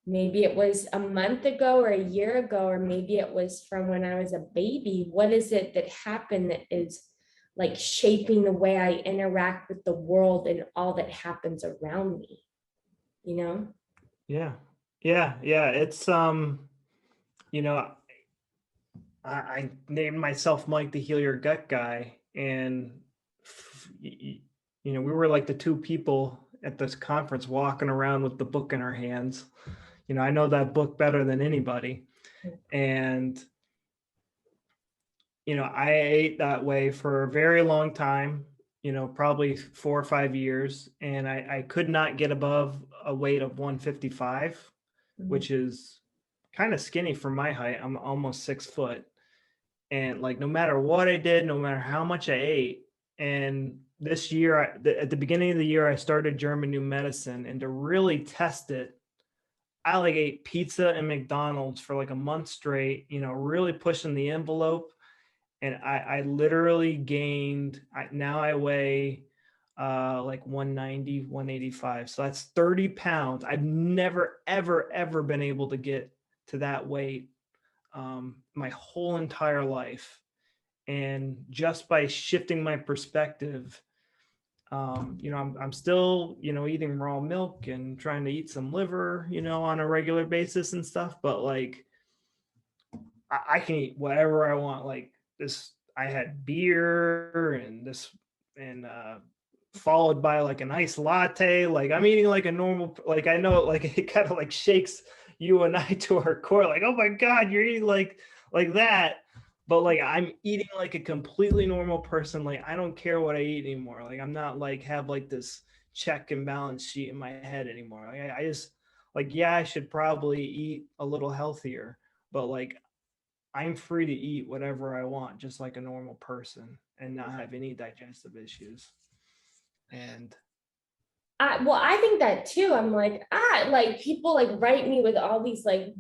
Maybe it was a month ago or a year ago, or maybe it was from when I was a baby. What is it that happened that is like shaping the way I interact with the world and all that happens around me, Yeah. It's, I named myself Mike the Heal Your Gut guy, and you know, we were like the two people at this conference walking around with the book in our hands. You know, I know that book better than anybody. And, you know, I ate that way for a very long time, you know, probably 4 or 5 years. And I could not get above a weight of 155, which is kind of skinny for my height. I'm almost 6 foot. And like, no matter what I did, no matter how much I ate, and this year, at the beginning of the year, I started German New Medicine, and to really test it, I like ate pizza and McDonald's for like a month straight, you know, really pushing the envelope. And I literally gained, now I weigh like 190, 185. So that's 30 pounds. I've never, ever, ever been able to get to that weight my whole entire life. And just by shifting my perspective, you know, I'm still, you know, eating raw milk and trying to eat some liver, you know, on a regular basis and stuff. But like, I can eat whatever I want. Like this, I had beer and this, and followed by like a nice latte. Like I'm eating like a normal, like I know, like it kind of like shakes you and I to our core. Like, oh my God, you're eating like that. But like I'm eating like a completely normal person. Like I don't care what I eat anymore. Like I'm not like have like this check and balance sheet in my head anymore. Like I just like, yeah, I should probably eat a little healthier, but like I'm free to eat whatever I want, just like a normal person, and not have any digestive issues. And Well, I think that too. I'm like, like people like write me with all these like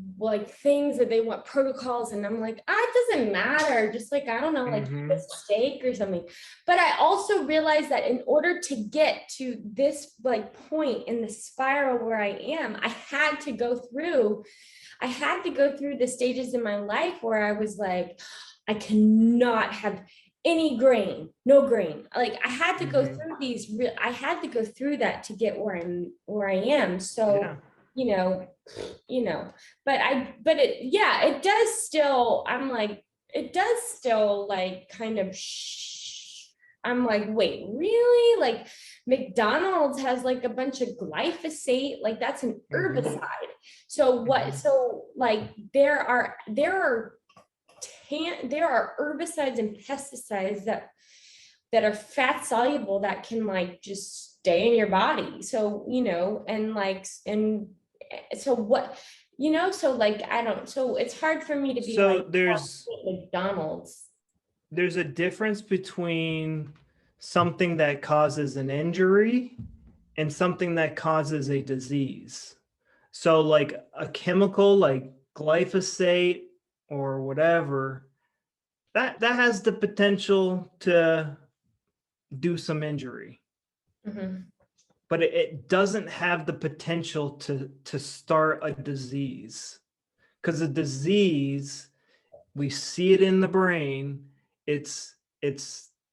things that they want protocols, and I'm like, it doesn't matter. Just like, I don't know, like a steak or something. But I also realized that in order to get to this like point in the spiral where I am, I had to go through the stages in my life where I was like, I cannot have any grain, no grain. Like I had to go through I had to go through that to get where I am. So, yeah. you know, but it does still, I'm like, it does still like kind of, I'm like, wait, really? Like McDonald's has like a bunch of glyphosate, like that's an herbicide. So what, so like there are herbicides and pesticides that are fat soluble that can like just stay in your body. So, you know, and like, and so what, you know, so like, so it's hard for me to be So like, McDonald's. there's a difference between something that causes an injury and something that causes a disease. So like a chemical like glyphosate or whatever, that has the potential to do some injury. But it doesn't have the potential to start a disease. Because a disease, we see it in the brain. It's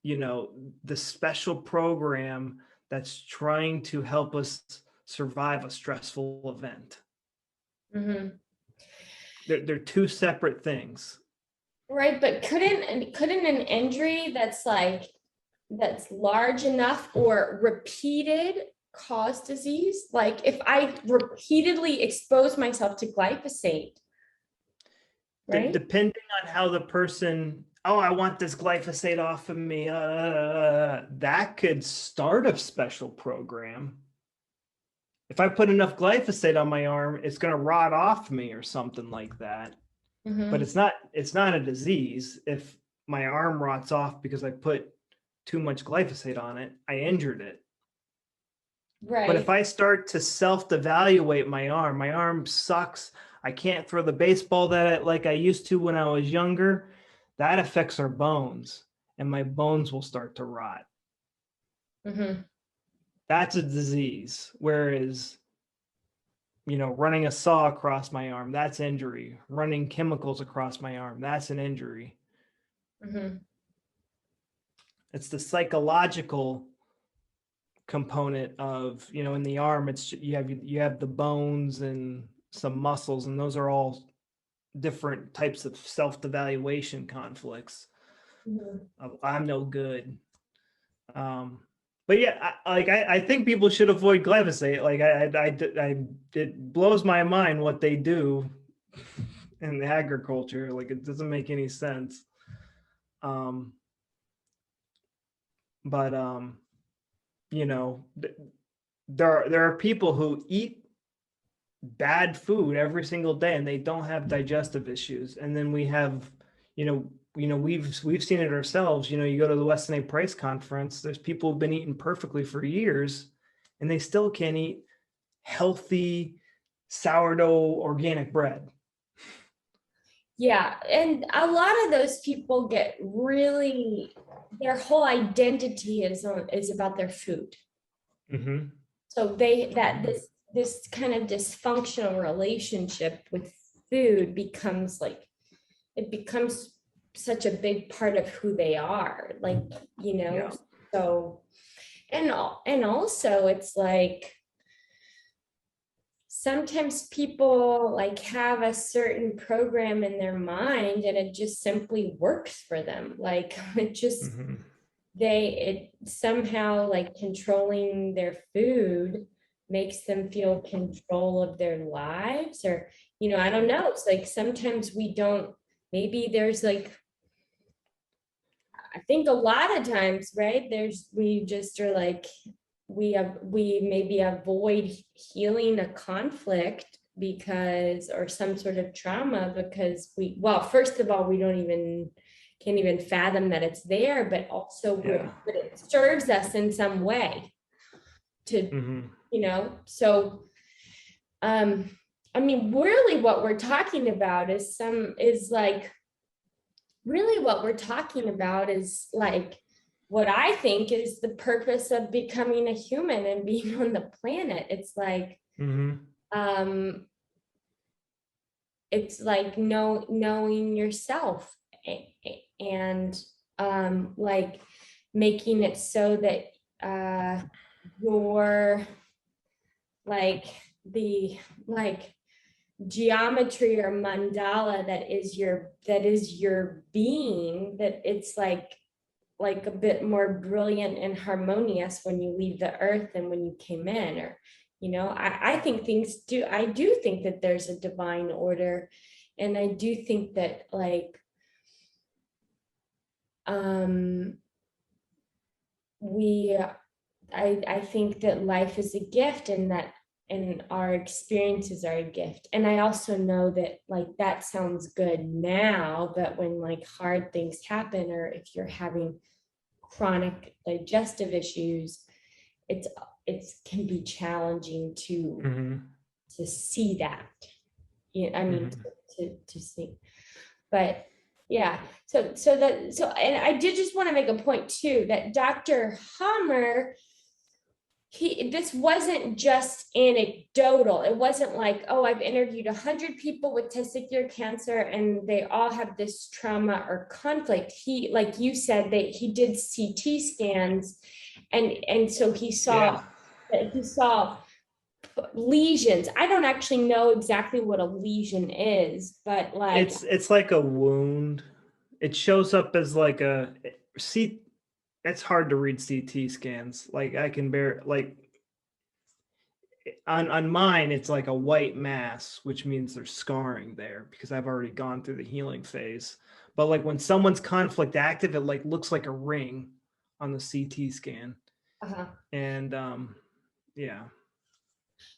you know, the special program that's trying to help us survive a stressful event. They're two separate things. Right, but couldn't an injury that's large enough or repeated cause disease? Like if I repeatedly expose myself to glyphosate, right? Depending on how the person, oh, I want this glyphosate off of me, that could start a special program. If I put enough glyphosate on my arm, it's going to rot off me or something like that. But it's not a disease. If my arm rots off because I put too much glyphosate on it, I injured it. Right. But if I start to self-evaluate my arm sucks. I can't throw the baseball that like I used to when I was younger. That affects our bones, and my bones will start to rot. That's a disease. Whereas, you know, running a saw across my arm, that's injury. Running chemicals across my arm, that's an injury. It's the psychological component of, you know, in the arm, it's you have the bones and some muscles, and those are all different types of self-evaluation conflicts of I'm no good. But yeah, I think people should avoid glyphosate. Like it blows my mind what they do in the agriculture. Like it doesn't make any sense. Um, but you know, there are people who eat bad food every single day and they don't have digestive issues. And then we have, we've seen it ourselves. You go to the Weston A. Price conference, there's people who've been eating perfectly for years and they still can't eat healthy sourdough organic bread. Yeah, and a lot of those people get really, their whole identity is about their food. Mm-hmm. So this kind of dysfunctional relationship with food becomes it becomes such a big part of who they are. Yeah. So and also it's like sometimes people have a certain program in their mind and it just simply works for them. It just Mm-hmm. it somehow controlling their food makes them feel control of their lives, or I don't know, it's sometimes we don't, maybe there's I think a lot of times, right, we just are we maybe avoid healing a conflict because, or some sort of trauma, because well, first of all, we can't even fathom that it's there, but also but it serves us in some way to, so I mean, really what we're talking about is what I think is the purpose of becoming a human and being on the planet. It's um it's knowing yourself, and making it so that your the geometry or mandala that is your being, that it's a bit more brilliant and harmonious when you leave the earth than when you came in. Or I think I do think that there's a divine order, and I do think that I think that life is a gift, and our experiences are a gift. And I also know that that sounds good now, but when hard things happen, or if you're having chronic digestive issues, it can be challenging to see that. I mean, to see. But yeah, and I did just want to make a point too, that Dr. Hammer, this wasn't just anecdotal. It wasn't oh, I've interviewed 100 people with testicular cancer and they all have this trauma or conflict. He, like you said, that he did CT scans, and so he saw lesions. I don't actually know exactly what a lesion is, but it's like a wound. It shows up as it's hard to read CT scans. I can bear on mine, it's like a white mass, which means there's scarring there because I've already gone through the healing phase. But when someone's conflict active, it looks like a ring on the CT scan. And yeah.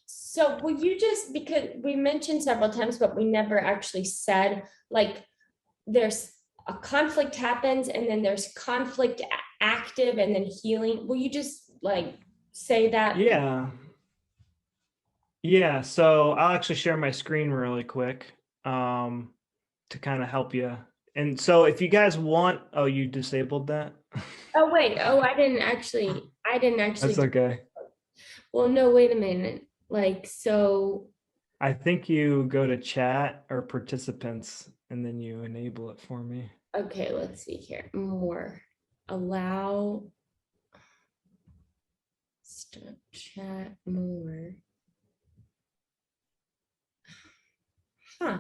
So will you just, because we mentioned several times, but we never actually said, there's a conflict happens and then there's conflict active and then healing. Will you just say that? Yeah. So I'll actually share my screen really quick to kind of help you. And so if you guys want, oh, you disabled that? Oh, wait. Oh, I didn't actually. That's okay. Well, no, wait a minute. So. I think you go to chat or participants and then you enable it for me. Okay, let's see here. More. Allow. Stop chat more. Huh.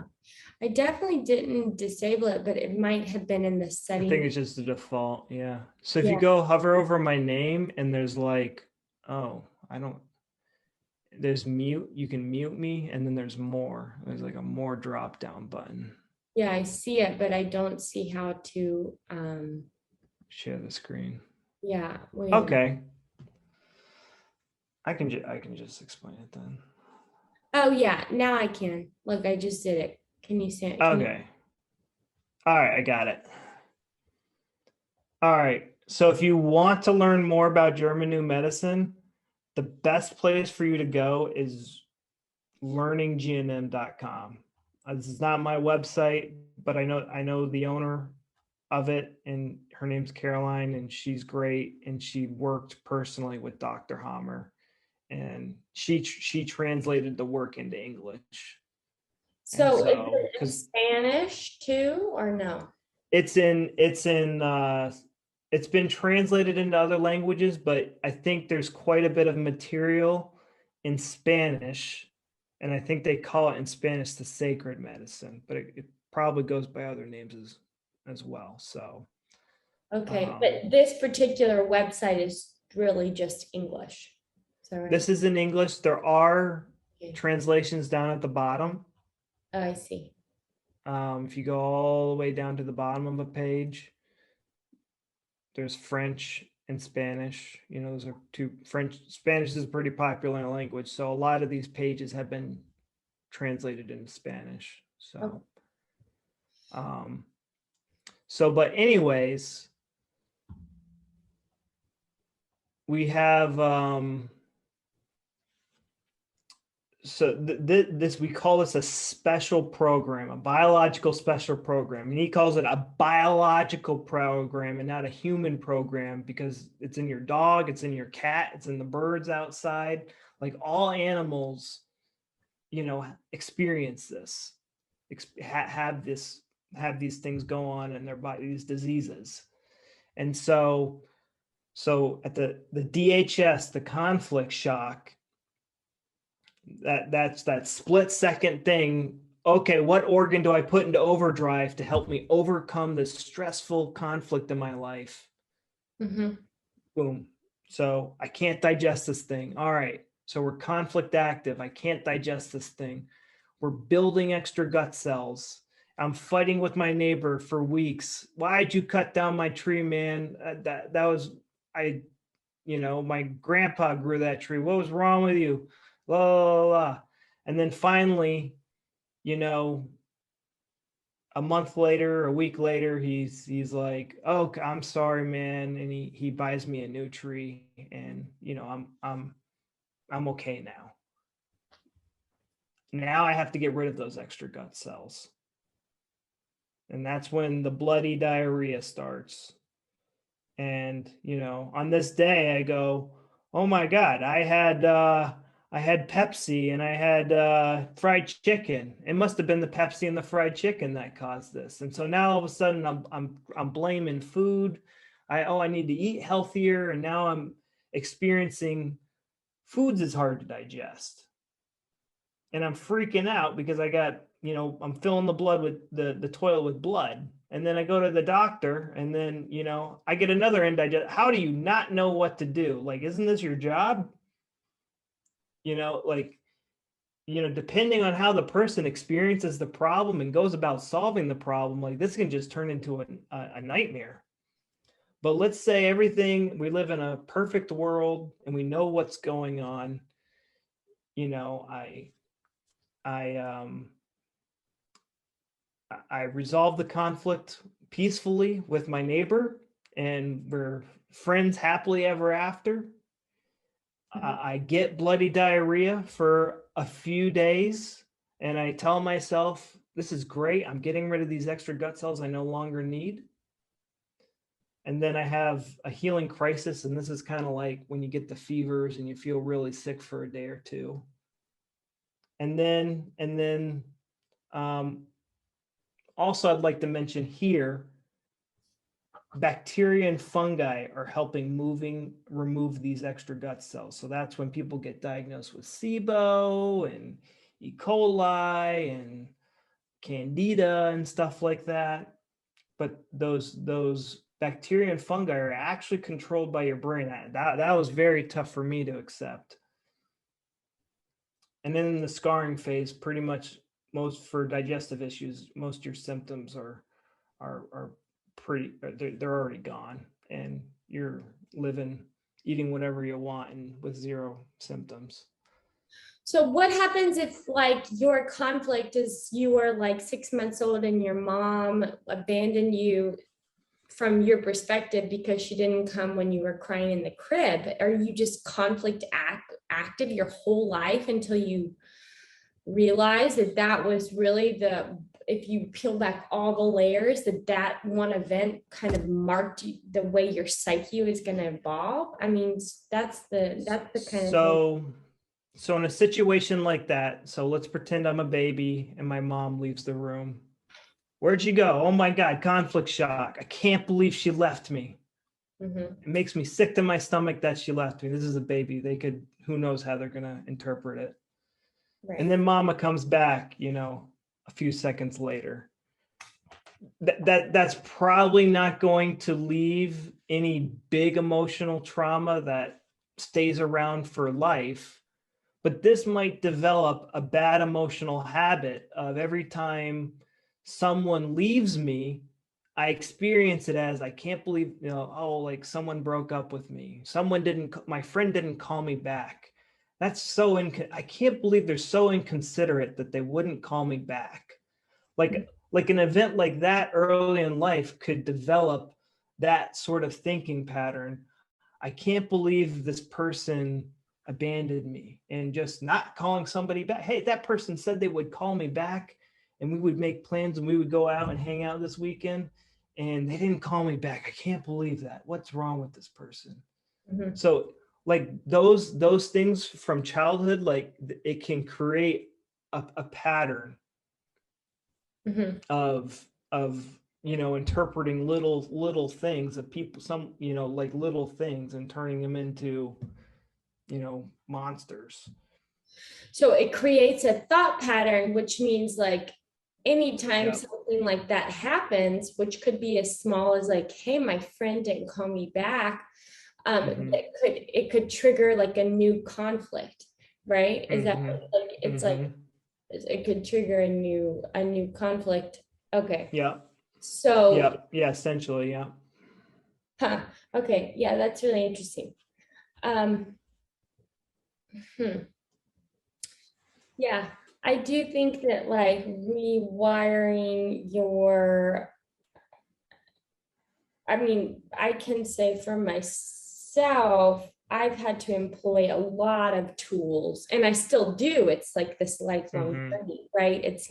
I definitely didn't disable it, but it might have been in the I think settings. it's just the default. Yeah. So if you Yeah, go hover over my name and there's like, oh, I don't, there's mute, you can mute me, and then there's more. There's like a more drop down button. yeah, I see it, but I don't see how to, Share the screen. yeah, wait a minute. Okay. I can just explain it then. Oh, yeah, now I can. Look, I just did it. Can you see it? Can you? Okay. All right, I got it. All right. So if you want to learn more about German New Medicine, the best place for you to go is learninggnm.com. This is not my website, but I know the owner of it, and her name's Caroline, and she's great, and she worked personally with Dr. Hammer, and she translated the work into English. And So is so, it in because Spanish too, or no? it's been translated into other languages, but I think there's quite a bit of material in Spanish, and I think they call it in Spanish the sacred medicine, but it probably goes by other names as well. So Okay, um, but this particular website is really just English. Is that right? this is in English. There are Okay. translations down at the bottom. Oh, I see. If you go all the way down to the bottom of a page, there's French and Spanish. You know, those are two. Spanish is a pretty popular language, so a lot of these pages have been translated into Spanish. Okay. Um, but anyways, we have this we call this a special program, a biological special program, and he calls it a biological program and not a human program, because it's in your dog, it's in your cat, it's in the birds outside. Like all animals, experience this, have these things go on in their body, these diseases. And so at the DHS, the conflict shock, that's that split second thing. Okay, what organ do I put into overdrive to help me overcome this stressful conflict in my life? Mhm. Boom. So I can't digest this thing. All right. So we're conflict active. I can't digest this thing. We're building extra gut cells. I'm fighting with my neighbor for weeks. Why'd you cut down my tree, man? That was I. My grandpa grew that tree. What was wrong with you? La la la. And then finally, you know, a month later, a week later, he's like, "Oh, I'm sorry, man," and he buys me a new tree, and I'm okay now. Now I have to get rid of those extra gut cells, and that's when the bloody diarrhea starts. And on this day, I go, "Oh my God, I had Pepsi and I had fried chicken. It must have been the Pepsi and the fried chicken that caused this." And so now all of a sudden I'm blaming food. I need to eat healthier, and now I'm experiencing foods is hard to digest. And I'm freaking out because I got, I'm filling the blood with the toilet with blood. And then I go to the doctor, and then, I get another indigest. How do you not know what to do? Like, isn't this your job? Like, depending on how the person experiences the problem and goes about solving the problem, like this can just turn into a nightmare. But let's say we live in a perfect world and we know what's going on. I I I resolved the conflict peacefully with my neighbor, and we're friends happily ever after. Mhm. I get bloody diarrhea for a few days, and I tell myself, this is great. I'm getting rid of these extra gut cells I no longer need. And then I have a healing crisis, and this is kind of like when you get the fevers and you feel really sick for a day or two. And then um, also, I'd like to mention here, bacteria and fungi are helping remove these extra gut cells. So that's when people get diagnosed with SIBO and E. coli and candida and stuff like that. But those bacteria and fungi are actually controlled by your brain. That was very tough for me to accept. And then in the scarring phase, pretty much most for digestive issues, most of your symptoms are pretty, they're already gone, and you're living, eating whatever you want and with zero symptoms. So what happens if like your conflict is you were like 6 months old and your mom abandoned you from your perspective because she didn't come when you were crying in the crib? Are you just active your whole life until you realize that that was really if you peel back all the layers, that one event kind of marked the way your psyche is going to evolve? I mean, that's the kind of thing. So in a situation like that, so let's pretend I'm a baby and my mom leaves the room. Where'd she go? Oh my God, conflict shock. I can't believe she left me. Mm-hmm. It makes me sick to my stomach that she left me. This is a baby. Who knows how they're going to interpret it. Right. And then mama comes back, a few seconds later. That's probably not going to leave any big emotional trauma that stays around for life. But this might develop a bad emotional habit of every time someone leaves me, I experience it as, I can't believe, oh, like someone broke up with me. My friend didn't call me back. That's so, I can't believe they're so inconsiderate that they wouldn't call me back. Like an event like that early in life could develop that sort of thinking pattern. I can't believe this person abandoned me, and just not calling somebody back. Hey, that person said they would call me back and we would make plans and we would go out and hang out this weekend, and they didn't call me back. I can't believe that. What's wrong with this person? Mm-hmm. So like those things from childhood, like it can create a pattern Mm-hmm. of interpreting little things of people, some like little things, and turning them into monsters. So it creates a thought pattern, which means like anytime Yep. something like that happens, which could be as small as like, hey, my friend didn't call me back, Mhm. it could trigger like a new conflict, right? Is that Mhm. like it's like Mhm. it could trigger a new conflict? Okay. Yeah. So, Yeah. Yeah. Essentially, yeah. okay, yeah, that's really interesting. Um, yeah, I do think that like rewiring I mean, I can say for myself, I've had to employ a lot of tools, and I still do. It's like this lifelong Mhm. journey, right? It's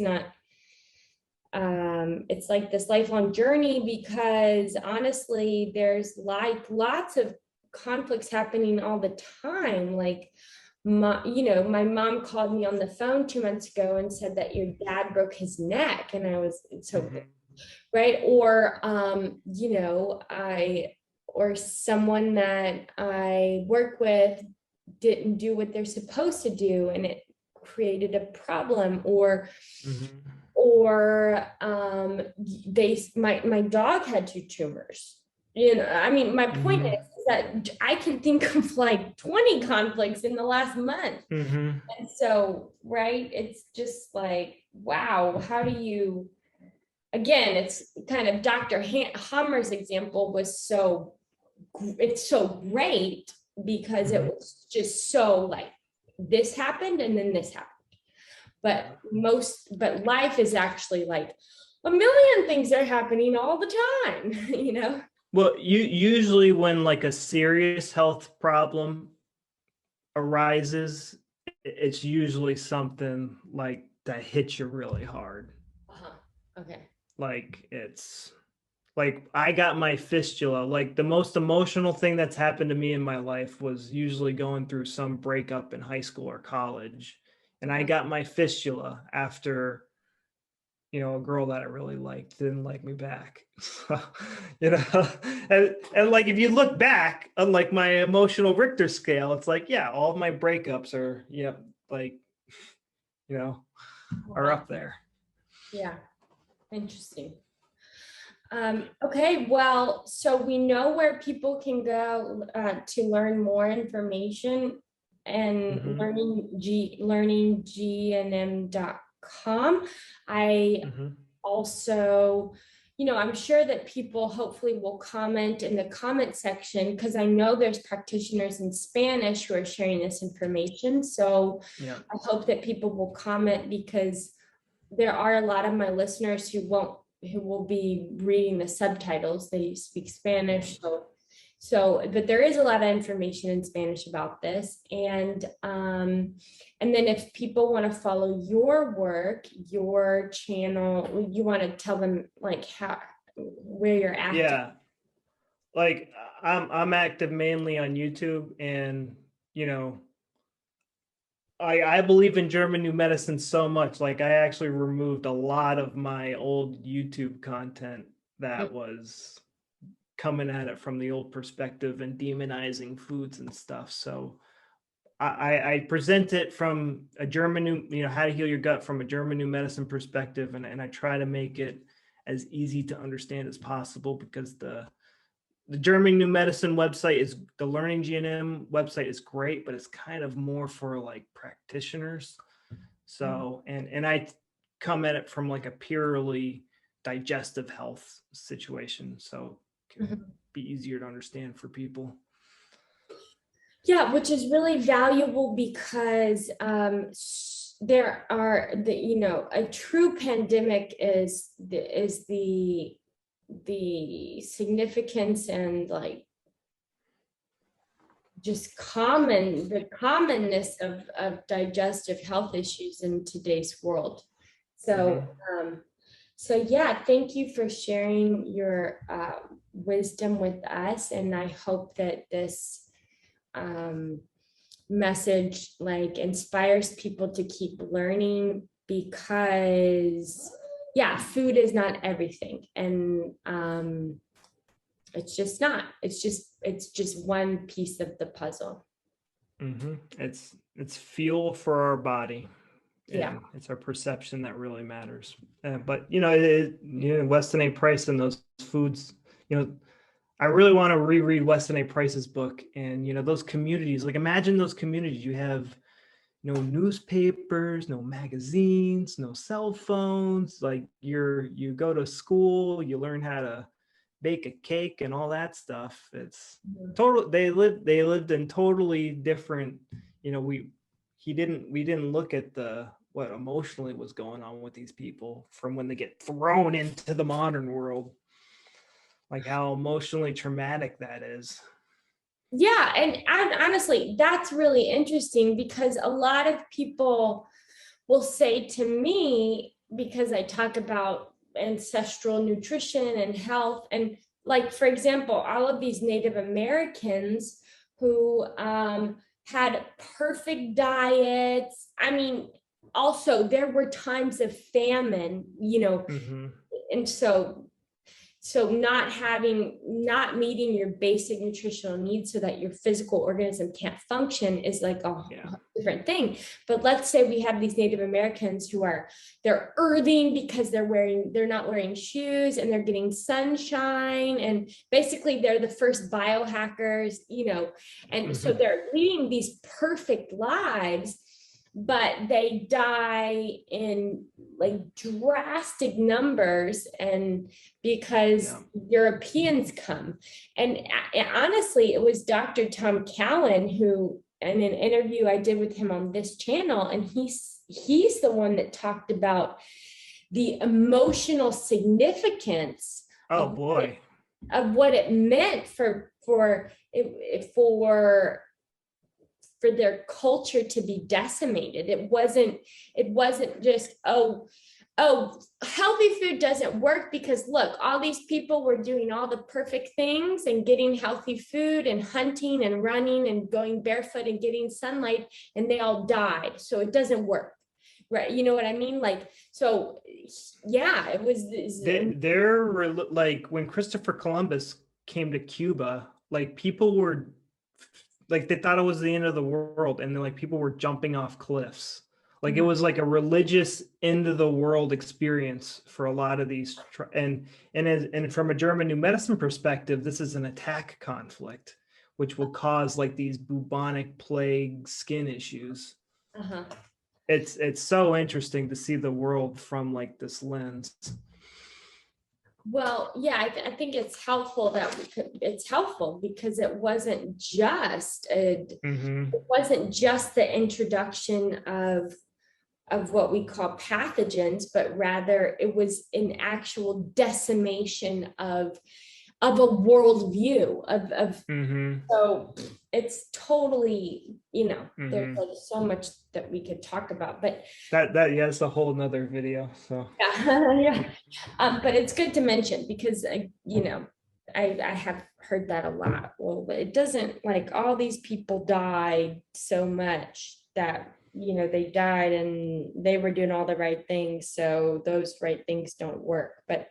like this lifelong journey, because honestly, there's like lots of conflicts happening all the time. Like my mom called me on the phone 2 months ago and said that your dad broke his neck, and I was so Mhm. right. Or or someone that I work with didn't do what they're supposed to do, and it created a problem. Mhm. My dog had 2 tumors. I mean, my point Mhm. is that I can think of like 20 conflicts in the last month. Mhm. And so, right, it's just like, wow, how do you, again, it's kind of Dr. Hammer's example it's so great, because it Mhm. was just so like, this happened and then this happened. But life is actually like a million things are happening all the time, Well, usually when like a serious health problem arises, it's usually something like that hits you really hard. Uh-huh. Okay. Like it's like I got my fistula. Like the most emotional thing that's happened to me in my life was usually going through some breakup in high school or college. And I Uh-huh. got my fistula after, a girl that I really liked didn't like me back. So, and like if you look back on like my emotional Richter scale, it's like, yeah, all of my breakups are, like, are Wow. up there. Yeah, interesting. Okay, well, so we know where people can go to learn more information, and Hmm. learninggnm.com. I Hmm. also, I'm sure that people hopefully will comment in the comment section, because I know there's practitioners in Spanish who are sharing this information. So Yeah. I hope that people will comment, because there are a lot of my listeners who will be reading the subtitles. They speak Spanish, but there is a lot of information in Spanish about this. And then if people want to follow your work, your channel, you want to tell them like where you're active. Yeah. Like I'm active mainly on YouTube, and you know, I believe in German new medicine so much. Like I actually removed a lot of my old YouTube content that was coming at it from the old perspective and demonizing foods and stuff. So I present it from a German new, how to heal your gut from a German new medicine perspective, and I try to make it as easy to understand as possible, because the German New Medicine website is the Learning GNM website is great, but it's kind of more for like practitioners. So, and I come at it from like a purely digestive health situation, so it can Mhm. be easier to understand for people. Yeah, which is really valuable, because there are a true pandemic is the significance and like just the commonness of digestive health issues in today's world. Hmm. So yeah, thank you for sharing your wisdom with us, and I hope that this um, message like inspires people to keep learning, because yeah, food is not everything, and it's just not. It's just one piece of the puzzle. Hmm. It's fuel for our body, Yeah. and it's our perception that really matters. But Weston A. Price and those foods, you know, I really want to reread Weston A. Price's book, and those communities. Like imagine those communities. You have no newspapers, no magazines, no cell phones. Like you go to school, you learn how to bake a cake and all that stuff. It's total. They lived in totally different. You know, we didn't look at the what emotionally was going on with these people from when they get thrown into the modern world, like how emotionally traumatic that is. Yeah, and honestly, that's really interesting, because a lot of people will say to me, because I talk about ancestral nutrition and health, and like for example, all of these Native Americans who had perfect diets. I mean, also there were times of famine, Hmm. and so not meeting your basic nutritional needs so that your physical organism can't function is like a Yeah. different thing. But let's say we have these Native Americans they're earthing because they're not wearing shoes, and they're getting sunshine, and basically they're the first biohackers, and so Hmm. they're leading these perfect lives, but they die in like drastic numbers, and because Yeah. Europeans come. And honestly, it was Dr. Tom Callan who, in an interview I did with him on this channel, and he's the one that talked about the emotional significance Oh of boy. what it meant for their culture to be decimated. It wasn't just, healthy food doesn't work because look, all these people were doing all the perfect things and getting healthy food and hunting and running and going barefoot and getting sunlight, and they all died. So it doesn't work. Right. You know what I mean? Like, so yeah, it was this. There like when Christopher Columbus came to Cuba, like people were like they thought it was the end of the world, and then like people were jumping off cliffs. Like it was like a religious end of the world experience for a lot of these. And from a German New Medicine perspective, this is an attack conflict, which will cause like these bubonic plague skin issues. Uh-huh. It's so interesting to see the world from like this lens. Well, yeah, I think it's helpful that it's helpful because it wasn't just it wasn't just the introduction of what we call pathogens, but rather it was an actual decimation of a worldview of so it's totally, there's like so much that we could talk about, but that's a whole nother video. So yeah, yeah. But it's good to mention because I have heard that a lot. Well, it doesn't, like, all these people died so much that they died and they were doing all the right things, so those right things don't work. But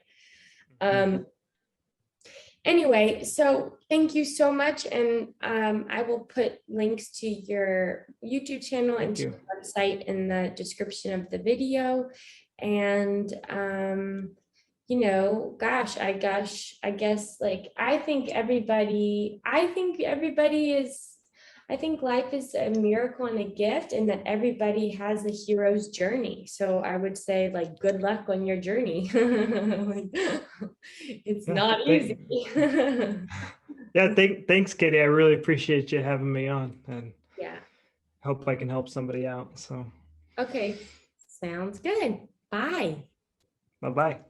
anyway, so thank you so much, and I will put links to your YouTube channel and to your website in the description of the video. And gosh, I guess, like, I think life is a miracle and a gift, and that everybody has a hero's journey. So I would say, like, good luck on your journey. It's not easy. Yeah, thanks, Katie. I really appreciate you having me on, and yeah, hope I can help somebody out. So okay, sounds good. Bye. Bye-bye.